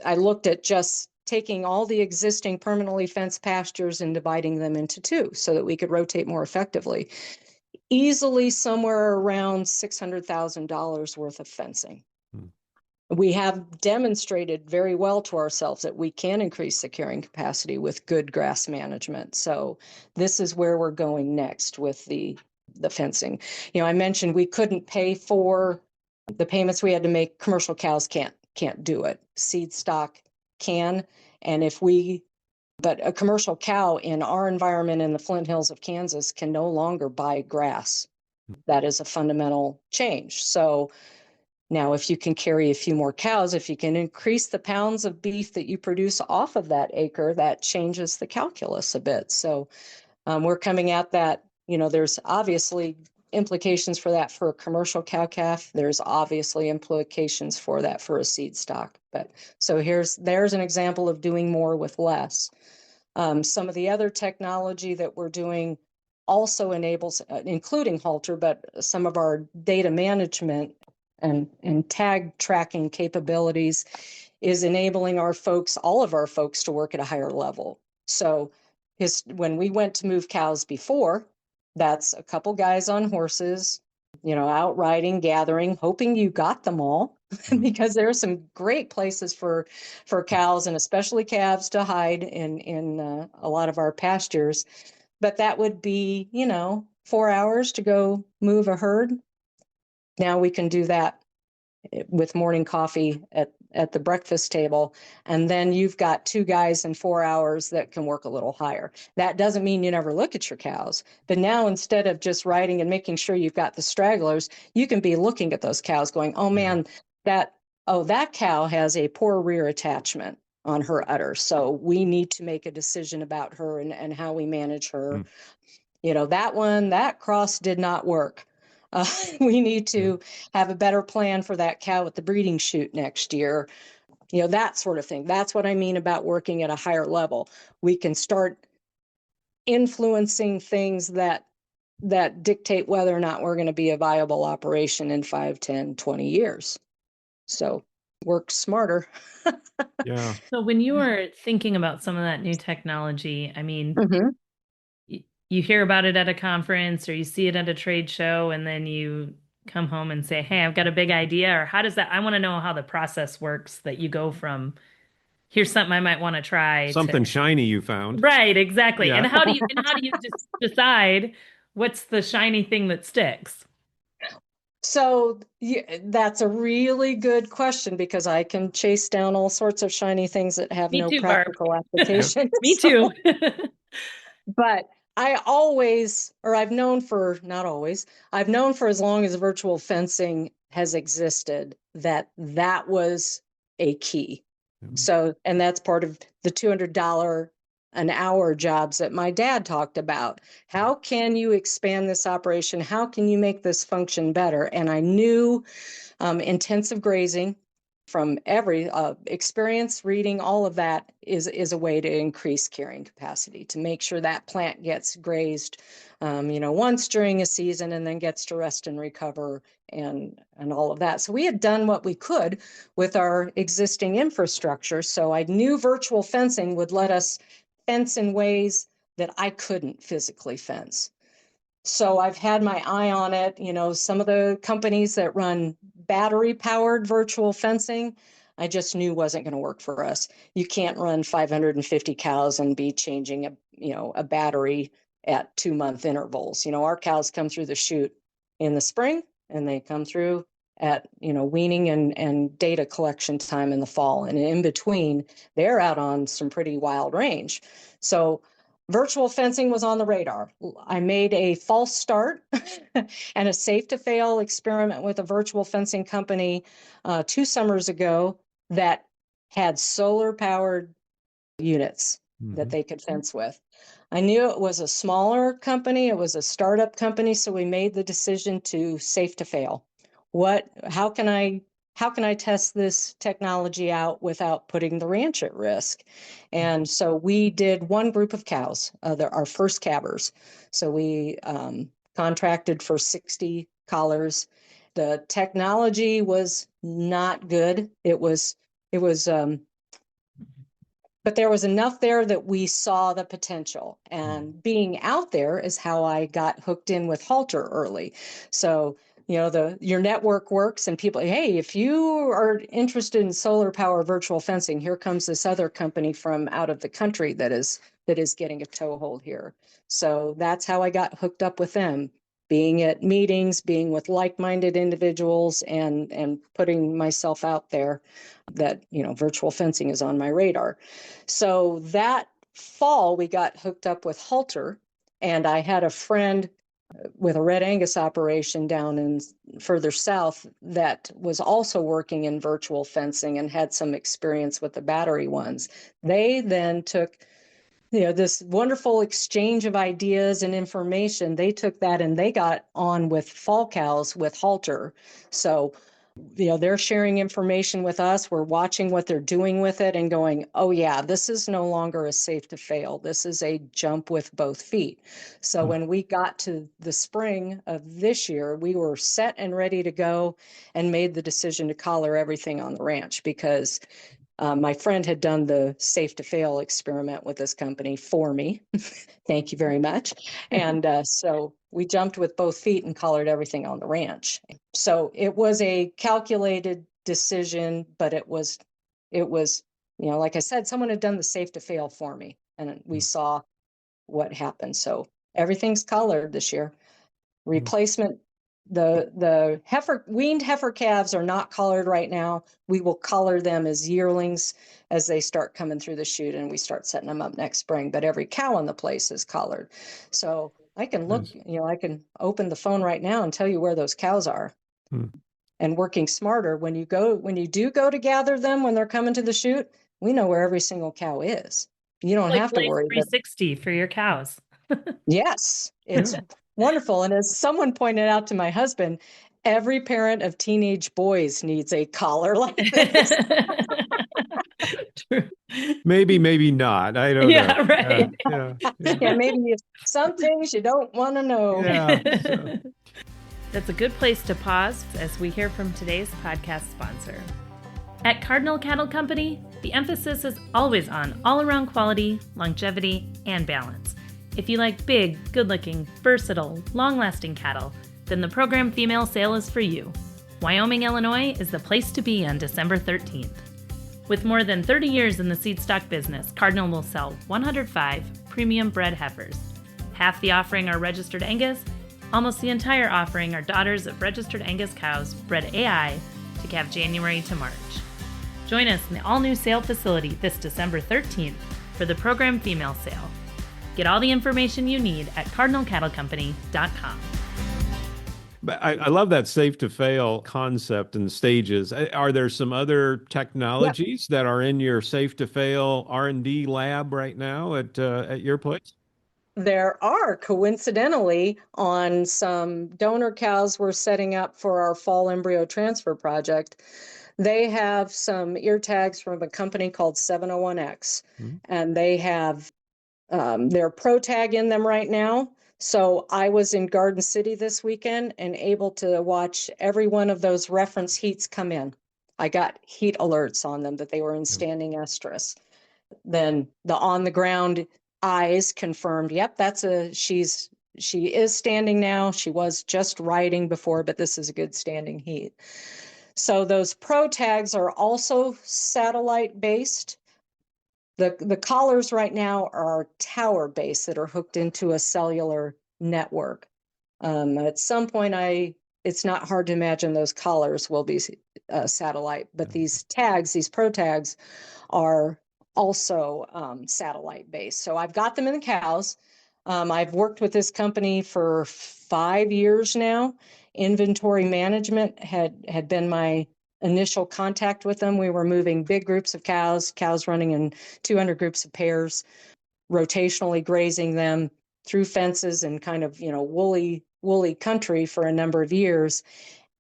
I looked at just taking all the existing permanently fenced pastures and dividing them into two so that we could rotate more effectively. Easily somewhere around $600,000 worth of fencing. We have demonstrated very well to ourselves that we can increase the carrying capacity with good grass management. So this is where we're going next with the fencing. You know, I mentioned we couldn't pay for the payments we had to make. Commercial cows can't do it. Seed stock can. And but a commercial cow in our environment in the Flint Hills of Kansas can no longer buy grass. That is a fundamental change. So now, if you can carry a few more cows, if you can increase the pounds of beef that you produce off of that acre, that changes the calculus a bit. So we're coming at that. You know, there's obviously implications for that for a commercial cow-calf. There's obviously implications for that for a seed stock. But so there's an example of doing more with less. Some of the other technology that we're doing also enables, including halter, but some of our data management and tag tracking capabilities is enabling our folks, all of our folks, to work at a higher level. So when we went to move cows before, that's a couple guys on horses, you know, out riding, gathering, hoping you got them all, because there are some great places for cows and especially calves to hide in a lot of our pastures. But that would be, you know, 4 hours to go move a herd. Now we can do that with morning coffee at the breakfast table. And then you've got 2 guys in 4 hours that can work a little higher. That doesn't mean you never look at your cows. But now instead of just riding and making sure you've got the stragglers, you can be looking at those cows going, oh man, that cow has a poor rear attachment on her udder. So we need to make a decision about her and how we manage her. You know, that cross did not work. We need to have a better plan for that cow at the breeding chute next year. You know, that sort of thing. That's what I mean about working at a higher level. We can start influencing things that dictate whether or not we're going to be a viable operation in 5, 10, 20 years. So work smarter. Yeah. So when you were thinking about some of that new technology, I mean, you hear about it at a conference or you see it at a trade show, and then you come home and say, hey, I've got a big idea. Or how does that, I want to know how the process works that you go from here's something I might want to try Something to, shiny you found. right, exactly. Yeah. And how do you just decide what's the shiny thing that sticks? So that's a really good question, because I can chase down all sorts of shiny things that have Me no too, Barb. practical application. Me too. But I've known for, not always, I've known for as long as virtual fencing has existed that was a key. So, and that's part of the $200 an hour jobs that my dad talked about. How can you expand this operation? How can you make this function better? And I knew intensive grazing from every experience, reading, all of that is a way to increase carrying capacity, to make sure that plant gets grazed, you know, once during a season and then gets to rest and recover and all of that. So we had done what we could with our existing infrastructure. So I knew virtual fencing would let us fence in ways that I couldn't physically fence. So I've had my eye on it. You know, some of the companies that run battery powered virtual fencing, I just knew wasn't going to work for us. You can't run 550 cows and be changing a battery at 2-month intervals. You know, our cows come through the chute in the spring and they come through at, you know, weaning and data collection time in the fall. And in between, they're out on some pretty wild range. So virtual fencing was on the radar. I made a false start and a safe to fail experiment with a virtual fencing company 2 summers ago that had solar powered units that Mhm. they could fence with. I knew it was a smaller company, it was a startup company, so we made the decision to safe to fail. How can I test this technology out without putting the ranch at risk? And so we did one group of cows, our first calvers. So we contracted for 60 collars. The technology was not good. It was but there was enough there that we saw the potential. And being out there is how I got hooked in with Halter early. So, your network works and people, hey, if you are interested in solar power virtual fencing, here comes this other company from out of the country that is getting a toehold here. So that's how I got hooked up with them, being at meetings, being with like-minded individuals, and putting myself out there that, virtual fencing is on my radar. So that fall, we got hooked up with Halter, and I had a friend with a Red Angus operation down in further south that was also working in virtual fencing and had some experience with the battery ones. They then took this wonderful exchange of ideas and information. They took that and they got on with fall cows with Halter. So they're sharing information with us. We're watching what they're doing with it and going, oh yeah, this is no longer a safe to fail. This is a jump with both feet. So when we got to the spring of this year, we were set and ready to go and made the decision to collar everything on the ranch because my friend had done the safe to fail experiment with this company for me. Thank you very much. And so we jumped with both feet and collared everything on the ranch. So it was a calculated decision, but it was, like I said, someone had done the safe to fail for me, and we saw what happened. So everything's collared this year. Replacement, the weaned heifer calves are not collared right now. We will collar them as yearlings as they start coming through the chute, and we start setting them up next spring. But every cow in the place is collared. So I can look, I can open the phone right now and tell you where those cows are. And working smarter, when you do go to gather them when they're coming to the chute, we know where every single cow is. You don't Like have to Life worry. 360 for your cows. Yes, it's wonderful. And as someone pointed out to my husband, every parent of teenage boys needs a collar like this. True. Maybe not. I don't know. Yeah, right. Yeah, maybe some things you don't want to know. Yeah. So. That's a good place to pause as we hear from today's podcast sponsor. At Cardinal Cattle Company, the emphasis is always on all-around quality, longevity, and balance. If you like big, good-looking, versatile, long-lasting cattle, then the program Female Sale is for you. Wyoming, Illinois is the place to be on December 13th. With more than 30 years in the seedstock business, Cardinal will sell 105 premium bred heifers. Half the offering are registered Angus. Almost the entire offering are daughters of registered Angus cows bred AI to calve January to March. Join us in the all-new sale facility this December 13th for the program Female Sale. Get all the information you need at cardinalcattlecompany.com. But I love that safe to fail concept and stages. Are there some other technologies that are in your safe to fail R&D lab right now at your place? There are, coincidentally, on some donor cows we're setting up for our fall embryo transfer project. They have some ear tags from a company called 701X, and they have their pro tag in them right now. So I was in Garden City this weekend and able to watch every one of those reference heats come in. I got heat alerts on them that they were in standing estrus. Then the on the ground eyes confirmed, yep, she is standing now. She was just riding before, but this is a good standing heat. So those pro tags are also satellite based. The collars right now are tower based that are hooked into a cellular network. At some point, it's not hard to imagine those collars will be satellite, but these pro tags are also satellite based. So I've got them in the cows. I've worked with this company for 5 years now. Inventory management had been my initial contact with them, we were moving big groups of cows running in 200 groups of pairs, rotationally grazing them through fences and kind of, woolly country for a number of years.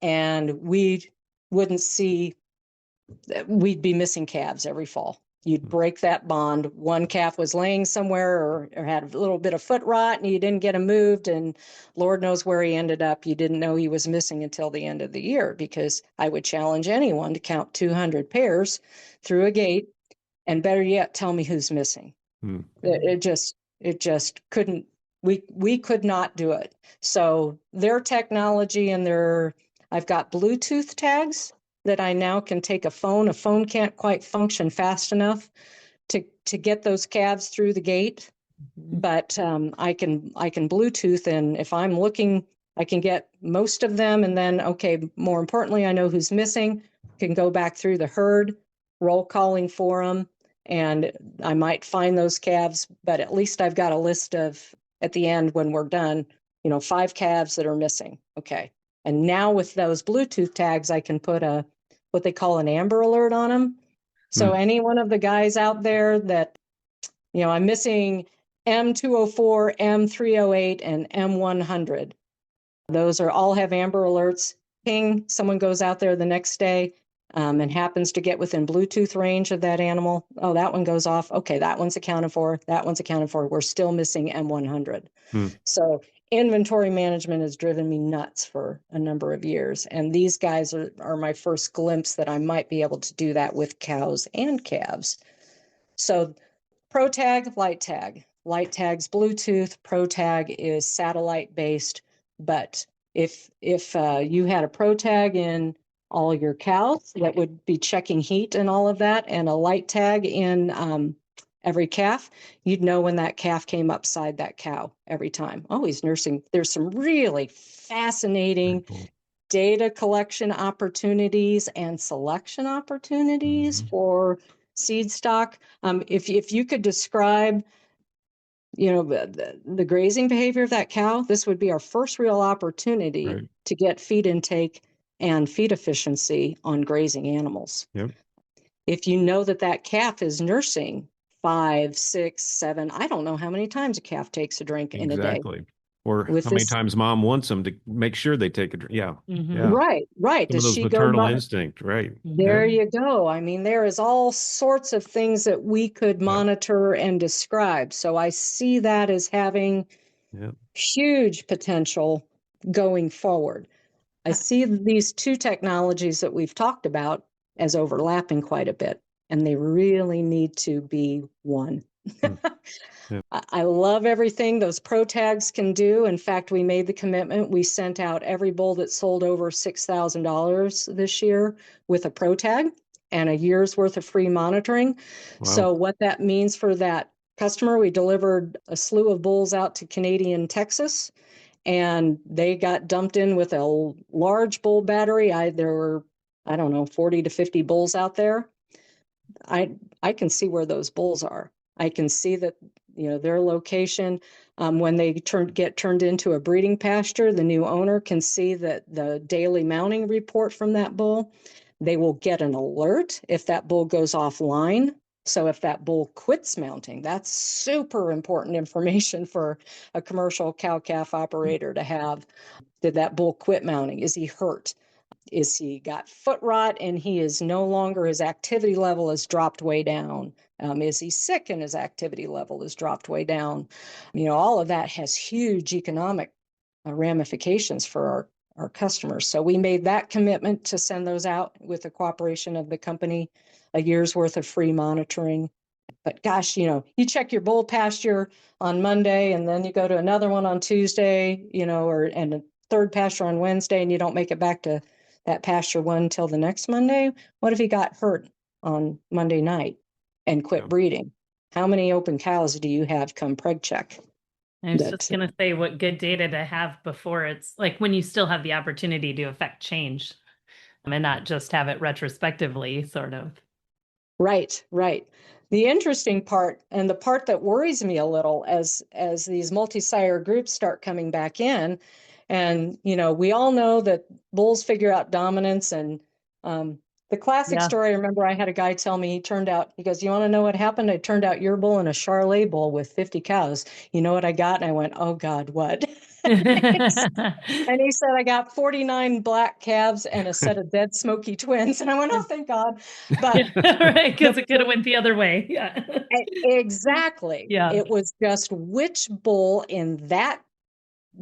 And we wouldn't see, we'd be missing calves every fall. You'd break that bond. One calf was laying somewhere or had a little bit of foot rot and you didn't get him moved, and Lord knows where he ended up. You didn't know he was missing until the end of the year, because I would challenge anyone to count 200 pairs through a gate, and better yet, tell me who's missing. It just couldn't, we could not do it. So their technology and I've got Bluetooth tags that I now can take a phone. A phone can't quite function fast enough to get those calves through the gate, but I can Bluetooth, and if I'm looking, I can get most of them, and then, okay, more importantly, I know who's missing, can go back through the herd, roll calling for them, and I might find those calves, but at least I've got a list of, at the end when we're done, 5 calves that are missing. Okay. And now with those Bluetooth tags, I can put what they call an Amber Alert on them. So any one of the guys out there that, I'm missing M204, M308, and M100. Those all have Amber Alerts. Ping, someone goes out there the next day and happens to get within Bluetooth range of that animal. Oh, that one goes off. Okay, that one's accounted for. That one's accounted for. We're still missing M100. So inventory management has driven me nuts for a number of years. And these guys are my first glimpse that I might be able to do that with cows and calves. So Pro Tag, Light Tag. Light Tag's Bluetooth. Pro Tag is satellite based. But if you had a Pro Tag in all your cows, that would be checking heat and all of that, and a Light Tag in every calf, you'd know when that calf came upside that cow every time. Oh, he's nursing. There's some really fascinating data collection opportunities and selection opportunities for seed stock. If you could describe, the grazing behavior of that cow, this would be our first real opportunity to get feed intake and feed efficiency on grazing animals. If you know that calf is nursing 5, 6, 7, I don't know how many times a calf takes a drink in a day. Or how many times mom wants them to make sure they take a drink. Yeah. Right. Some of those maternal instinct. Right. There you go. I mean, there is all sorts of things that we could monitor and describe. So I see that as having huge potential going forward. I see these two technologies that we've talked about as overlapping quite a bit, and they really need to be one. I love everything those Pro Tags can do. In fact, we made the commitment. We sent out every bull that sold over $6,000 this year with a Pro Tag and a year's worth of free monitoring. So what that means for that customer, we delivered a slew of bulls out to Canadian Texas, and they got dumped in with a large bull battery. There were, 40 to 50 bulls out there. I can see where those bulls are. I can see that, their location. When they get turned into a breeding pasture, the new owner can see that the daily mounting report from that bull. They will get an alert if that bull goes offline. So if that bull quits mounting, that's super important information for a commercial cow-calf operator to have. Did that bull quit mounting? Is he hurt? Is he got foot rot and he is no longer, his activity level has dropped way down? Is he sick and his activity level has dropped way down? All of that has huge economic ramifications for our customers. So we made that commitment to send those out with the cooperation of the company, a year's worth of free monitoring. But gosh, you check your bull pasture on Monday and then you go to another one on Tuesday, and a third pasture on Wednesday, and you don't make it back to that pasture one till the next Monday. What if he got hurt on Monday night and quit breeding? How many open cows do you have come preg check? I was just going to say, what good data to have before it's like when you still have the opportunity to affect change and not just have it retrospectively, sort of. Right. The interesting part, and the part that worries me a little as these multi-sire groups start coming back in, and we all know that bulls figure out dominance and The classic Yeah. story, I remember I had a guy tell me, he goes, you want to know what happened? I turned out your bull in a Charolais bull with 50 cows. You know what I got? And I went, oh God, what? And he said, I got 49 black calves and a set of dead smoky twins. And I went, oh, thank God. But Right, because the, it could have went the other way. Yeah. exactly. Yeah. It was just which bull in that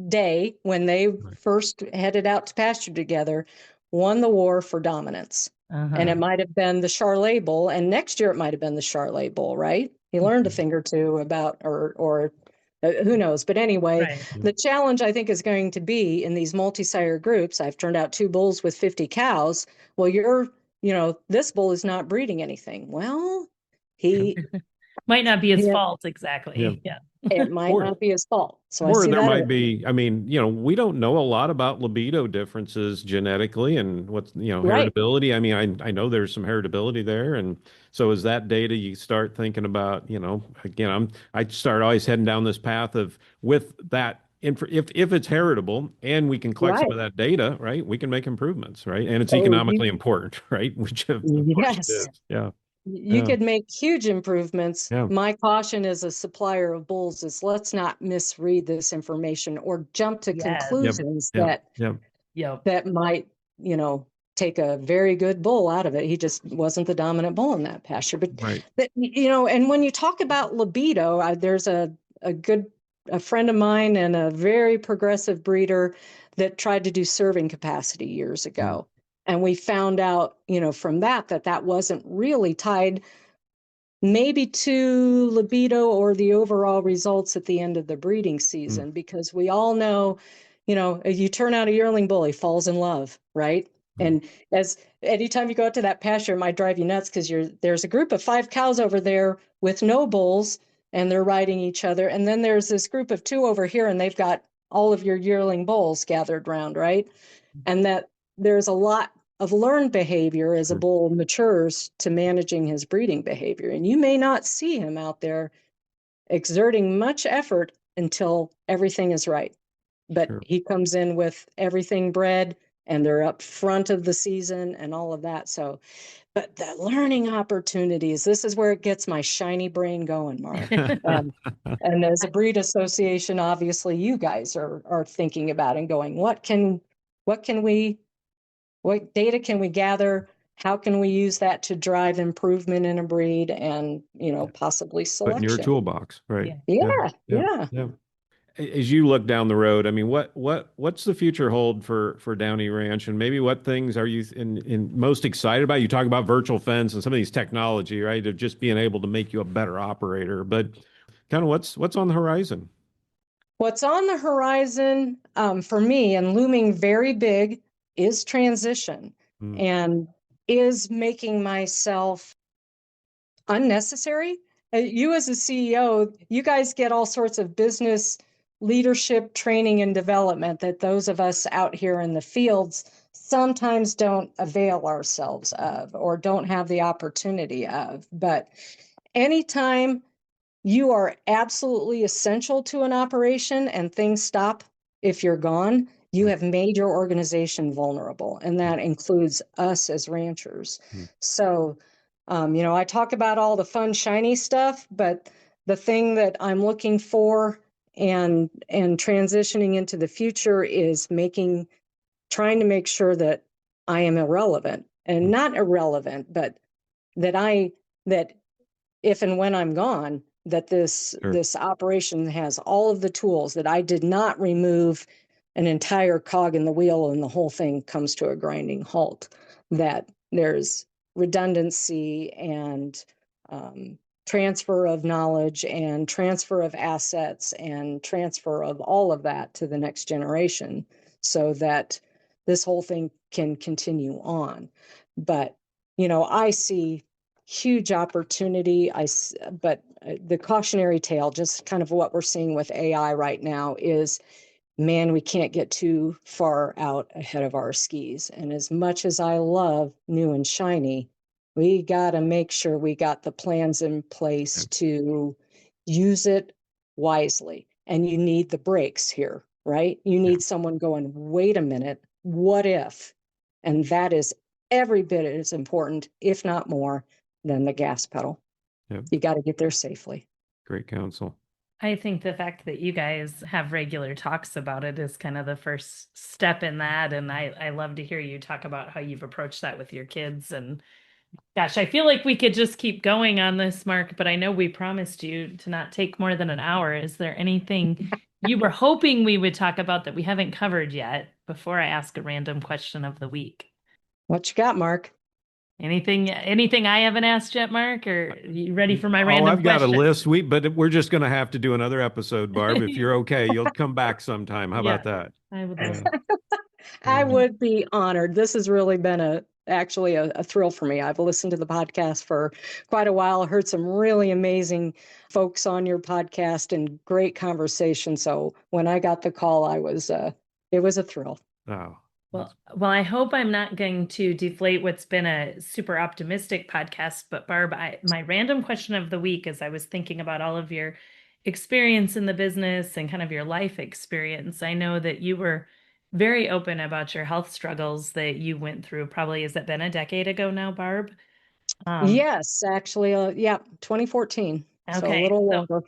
day when they Right. first headed out to pasture together won the war for dominance. And it Uh-huh. might have been the Charolais bull, and next year it might have been the Charolais bull, right? He learned a thing or two about, or who knows. But anyway, Right. the challenge I think is going to be in these multi-sire groups. I've turned out 2 bulls with 50 cows. Well, this bull is not breeding anything. Well, he, Might not be his he fault Yeah. exactly. Yeah. it might Or not be his fault. So I or see there that. might be, I mean, we don't know a lot about libido differences genetically and what's, Right. heritability. I mean, I know there's some heritability there. And so is that data you start thinking about, again, I start always heading down this path of with that if it's heritable and we can collect some Right. of that data, right, we can make improvements, right? And it's Oh, economically important, right? Which of course it yes. is. Yeah. You Yeah. could make huge improvements. Yeah. My caution as a supplier of bulls is let's not misread this information or jump to Yes. Yep. conclusions Yep. Yep. Yep. that might, take a very good bull out of it. He just wasn't the dominant bull in that pasture. But Right. and when you talk about libido, there's a friend of mine and a very progressive breeder that tried to do serving capacity years Mm. ago. And we found out, from that wasn't really tied maybe to libido or the overall results at the end of the breeding Mm. season, because we all know, you turn out a yearling bull, he falls in love, right? Mm. And as anytime you go out to that pasture, it might drive you nuts because there's a group of 5 cows over there with no bulls and they're riding each other. And then there's this group of 2 over here and they've got all of your yearling bulls gathered round, right? And that there's a lot of learned behavior as a Sure. bull matures to managing his breeding behavior. And you may not see him out there exerting much effort until everything is right. But Sure. he comes in with everything bred and they're up front of the season and all of that. So, but the learning opportunities, this is where it gets my shiny brain going, Mark. And as a breed association, obviously you guys are thinking about and going, what data can we gather? How can we use that to drive improvement in a breed and, possibly Put in your selection? toolbox, right? Yeah. Yeah. Yeah, Yeah. yeah. Yeah. As you look down the road, I mean, what's the future hold for Downey Ranch, and maybe what things are you in most excited about? You talk about virtual fence and some of these technology, right, of just being able to make you a better operator, but kind of what's on the horizon? What's on the horizon for me and looming very big is transition Mm. and is making myself unnecessary. You as a CEO, you guys get all sorts of business leadership training and development that those of us out here in the fields sometimes don't avail ourselves of or don't have the opportunity of. But anytime you are absolutely essential to an operation and things stop if you're gone, you Mm. have made your organization vulnerable, and that includes us as ranchers. Mm. So, I talk about all the fun, shiny stuff, but the thing that I'm looking for and transitioning into the future is trying to make sure that I am irrelevant and Mm. not irrelevant, but that that if and when I'm gone, that Sure. this operation has all of the tools, that I did not remove an entire cog in the wheel and the whole thing comes to a grinding halt, that there's redundancy and transfer of knowledge and transfer of assets and transfer of all of that to the next generation so that this whole thing can continue on. But, I see huge opportunity. But the cautionary tale, just kind of what we're seeing with AI right now, is man, we can't get too far out ahead of our skis. And as much as I love new and shiny, we got to make sure we got the plans in place Yeah. to use it wisely. And you need the brakes here, right? You Yeah. need someone going, wait a minute, what if? And that is every bit as important, if not more, than the gas pedal. Yep. You got to get there safely. Great counsel. I think the fact that you guys have regular talks about it is kind of the first step in that. And I love to hear you talk about how you've approached that with your kids. And gosh, I feel like we could just keep going on this, Mark, but I know we promised you to not take more than an hour. Is there anything you were hoping we would talk about that we haven't covered yet before I ask a random question of the week? What you got, Mark? Anything I haven't asked yet, Mark? Or are you ready for my Oh, random I've got a question? list. But we're just going to have to do another episode, Barb. If you're okay, you'll come back sometime. How about that? I would Yeah. love I would be honored. This has really been actually a thrill for me. I've listened to the podcast for quite a while, heard some really amazing folks on your podcast and great conversation. So when I got the call, it was a thrill. Oh, Well, I hope I'm not going to deflate what's been a super optimistic podcast, but Barb, my random question of the week, as I was thinking about all of your experience in the business and kind of your life experience, I know that you were very open about your health struggles that you went through. Probably, has that been a decade ago now, Barb? Yes, actually, yeah, 2014. So a Okay, little so longer.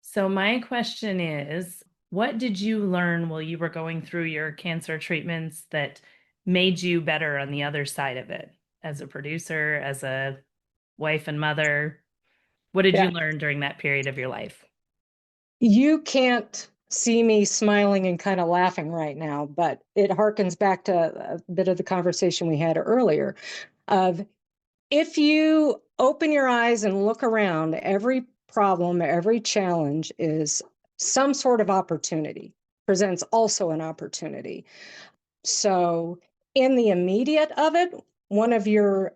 so my question is, what did you learn while you were going through your cancer treatments that made you better on the other side of it? As a producer, as a wife and mother, what did you Yeah. learn during that period of your life? You can't see me smiling and kind of laughing right now, but it harkens back to a bit of the conversation we had earlier of if you open your eyes and look around, every problem, every challenge is some sort of opportunity, presents also an opportunity. So in the immediate of it, one of your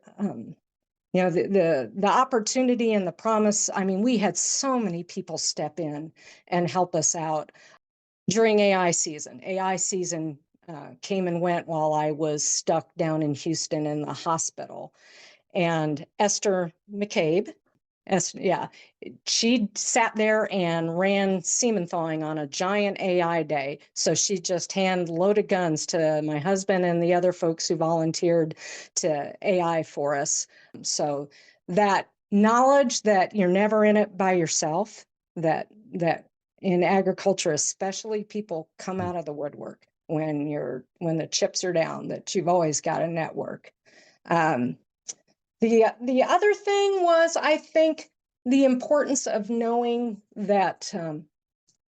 the opportunity and the promise. I mean, we had so many people step in and help us out during AI season. AI season came and went while I was stuck down in Houston in the hospital. And Esther McCabe, yeah, she sat there and ran semen thawing on a giant AI day. So she just hand loaded guns to my husband and the other folks who volunteered to AI for us. So that knowledge that you're never in it by yourself, that in agriculture especially, people come out of the woodwork when the chips are down, that you've always got a network. The other thing was, I think, the importance of knowing that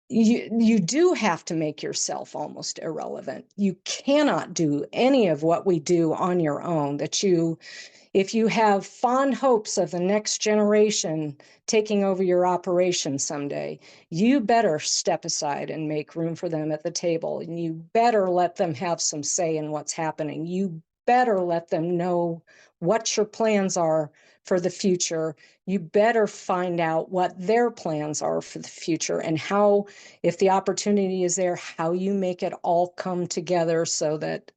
you do have to make yourself almost irrelevant. You cannot do any of what we do on your own. If you have fond hopes of the next generation taking over your operation someday, you better step aside and make room for them at the table. And you better let them have some say in what's happening. You better let them know what your plans are for the future. You better find out what their plans are for the future and how, if the opportunity is there, how you make it all come together so that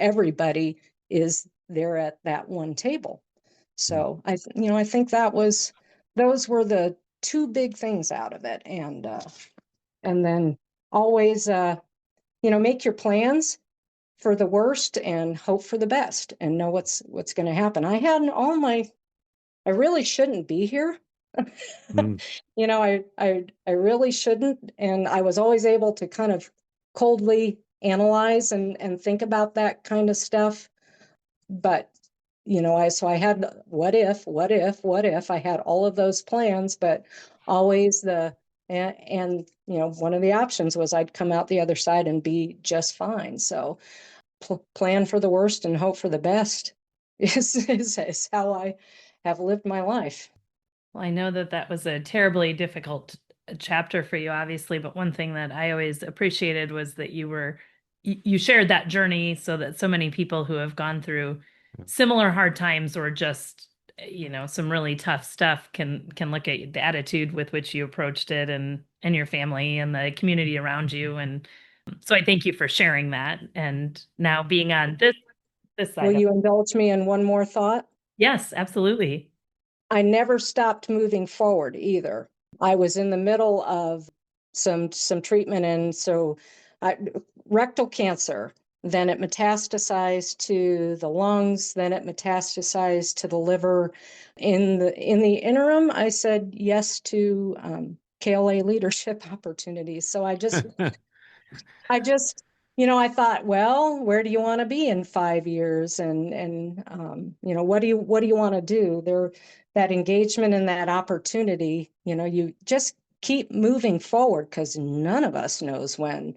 everybody is there at that one table. So I think those were the two big things out of it. And then always, make your plans for the worst and hope for the best and know what's going to happen. I really shouldn't be here. Mm. I really shouldn't. And I was always able to kind of coldly analyze and think about that kind of stuff. But, I had what if I had all of those plans, but always one of the options was I'd come out the other side and be just fine. So plan for the worst and hope for the best is how I have lived my life. Well, I know that was a terribly difficult chapter for you, obviously, but one thing that I always appreciated was that you shared that journey so that so many people who have gone through similar hard times or just, some really tough stuff can look at the attitude with which you approached it and your family and the community around you. And so I thank you for sharing that. And now being on this side Will of you indulge me in one more thought? Yes, absolutely. I never stopped moving forward either. I was in the middle of some treatment, and so rectal cancer. then it metastasized to the lungs, then it metastasized to the liver. In the interim, I said yes to KLA leadership opportunities. So I just I thought, well, where do you want to be in 5 years? And what do you want to do there? That engagement and that opportunity, you just keep moving forward, because none of us knows when,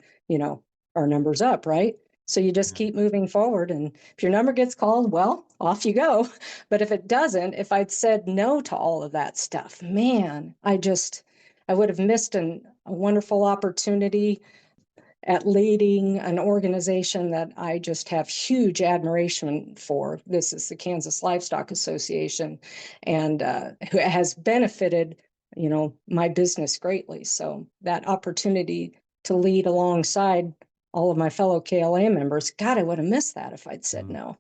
our number's up, right? So you just keep moving forward. And if your number gets called, well, off you go. But if it doesn't, if I'd said no to all of that stuff, man, I would have missed a wonderful opportunity at leading an organization that I just have huge admiration for. This is the Kansas Livestock Association, and who has benefited, my business greatly. So that opportunity to lead alongside all of my fellow KLA members, God, I would have missed that if I'd said no.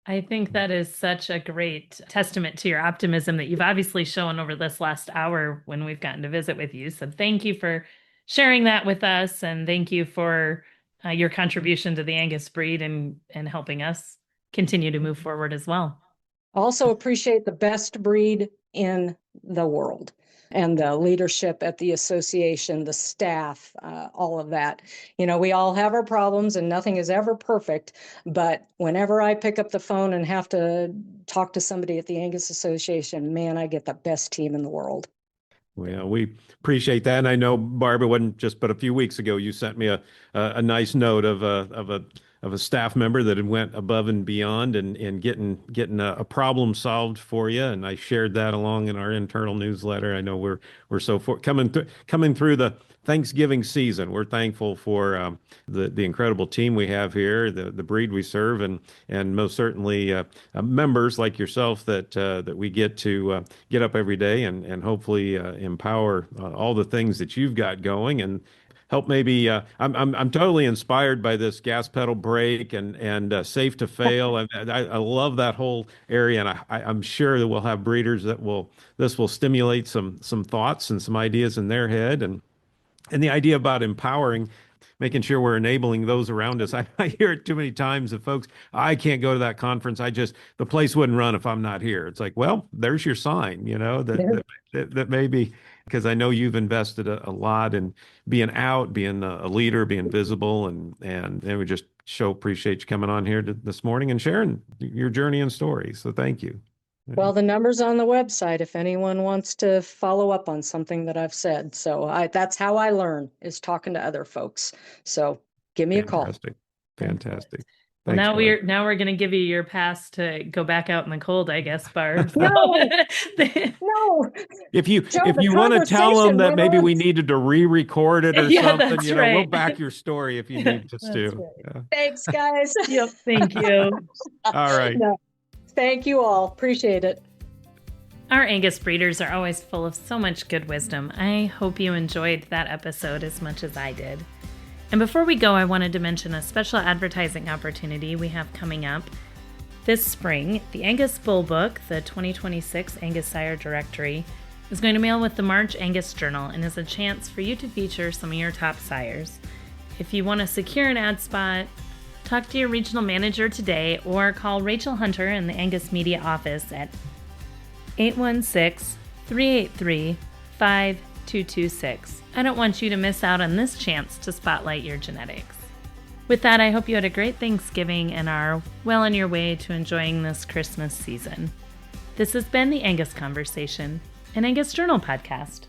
I think that is such a great testament to your optimism that you've obviously shown over this last hour when we've gotten to visit with you. So thank you for sharing that with us. And thank you for your contribution to the Angus breed and helping us continue to move forward as well. Also appreciate the best breed in the world and the leadership at the association, the staff, all of that. We all have our problems and nothing is ever perfect. But whenever I pick up the phone and have to talk to somebody at the Angus Association, man, I get the best team in the world. Well, we appreciate that. And I know, Barb, it wasn't just but a few weeks ago you sent me a nice note of a staff member that had went above and beyond and getting a problem solved for you. And I shared that along in our internal newsletter. I know we're so coming through the Thanksgiving season. We're thankful for the incredible team we have here, the breed we serve, and most certainly members like yourself that we get to get up every day and hopefully empower all the things that you've got going and help maybe I'm totally inspired by this gas pedal brake and safe to fail, and I love that whole area, and I'm sure that we'll have breeders that this will stimulate some thoughts and some ideas in their head, and the idea about empowering, making sure we're enabling those around us. I hear it too many times of folks, I can't go to that conference. The place wouldn't run if I'm not here. It's like, well, there's your sign, that maybe, because I know you've invested a lot in being out, being a leader, being visible, and we just appreciate you coming on here this morning and sharing your journey and story. So thank you. Well, the number's on the website if anyone wants to follow up on something that I've said. So that's how I learn, is talking to other folks. So give me a call. Fantastic. Well, Thanks, now we're going to give you your pass to go back out in the cold, I guess, Barb. No, no. If you want to tell them that maybe we needed to re-record it or something, right. We'll back your story if you need us to. Right. Yeah. Thanks, guys. Yep, thank you. All right. No, thank you all. Appreciate it. Our Angus breeders are always full of so much good wisdom. I hope you enjoyed that episode as much as I did. And before we go, I wanted to mention a special advertising opportunity we have coming up. This spring, the Angus Bull Book, the 2026 Angus Sire Directory, is going to mail with the March Angus Journal and is a chance for you to feature some of your top sires. If you want to secure an ad spot, talk to your regional manager today or call Rachel Hunter in the Angus Media office at 816-383-5226. I don't want you to miss out on this chance to spotlight your genetics. With that, I hope you had a great Thanksgiving and are well on your way to enjoying this Christmas season. This has been the Angus Conversation, an Angus Journal podcast.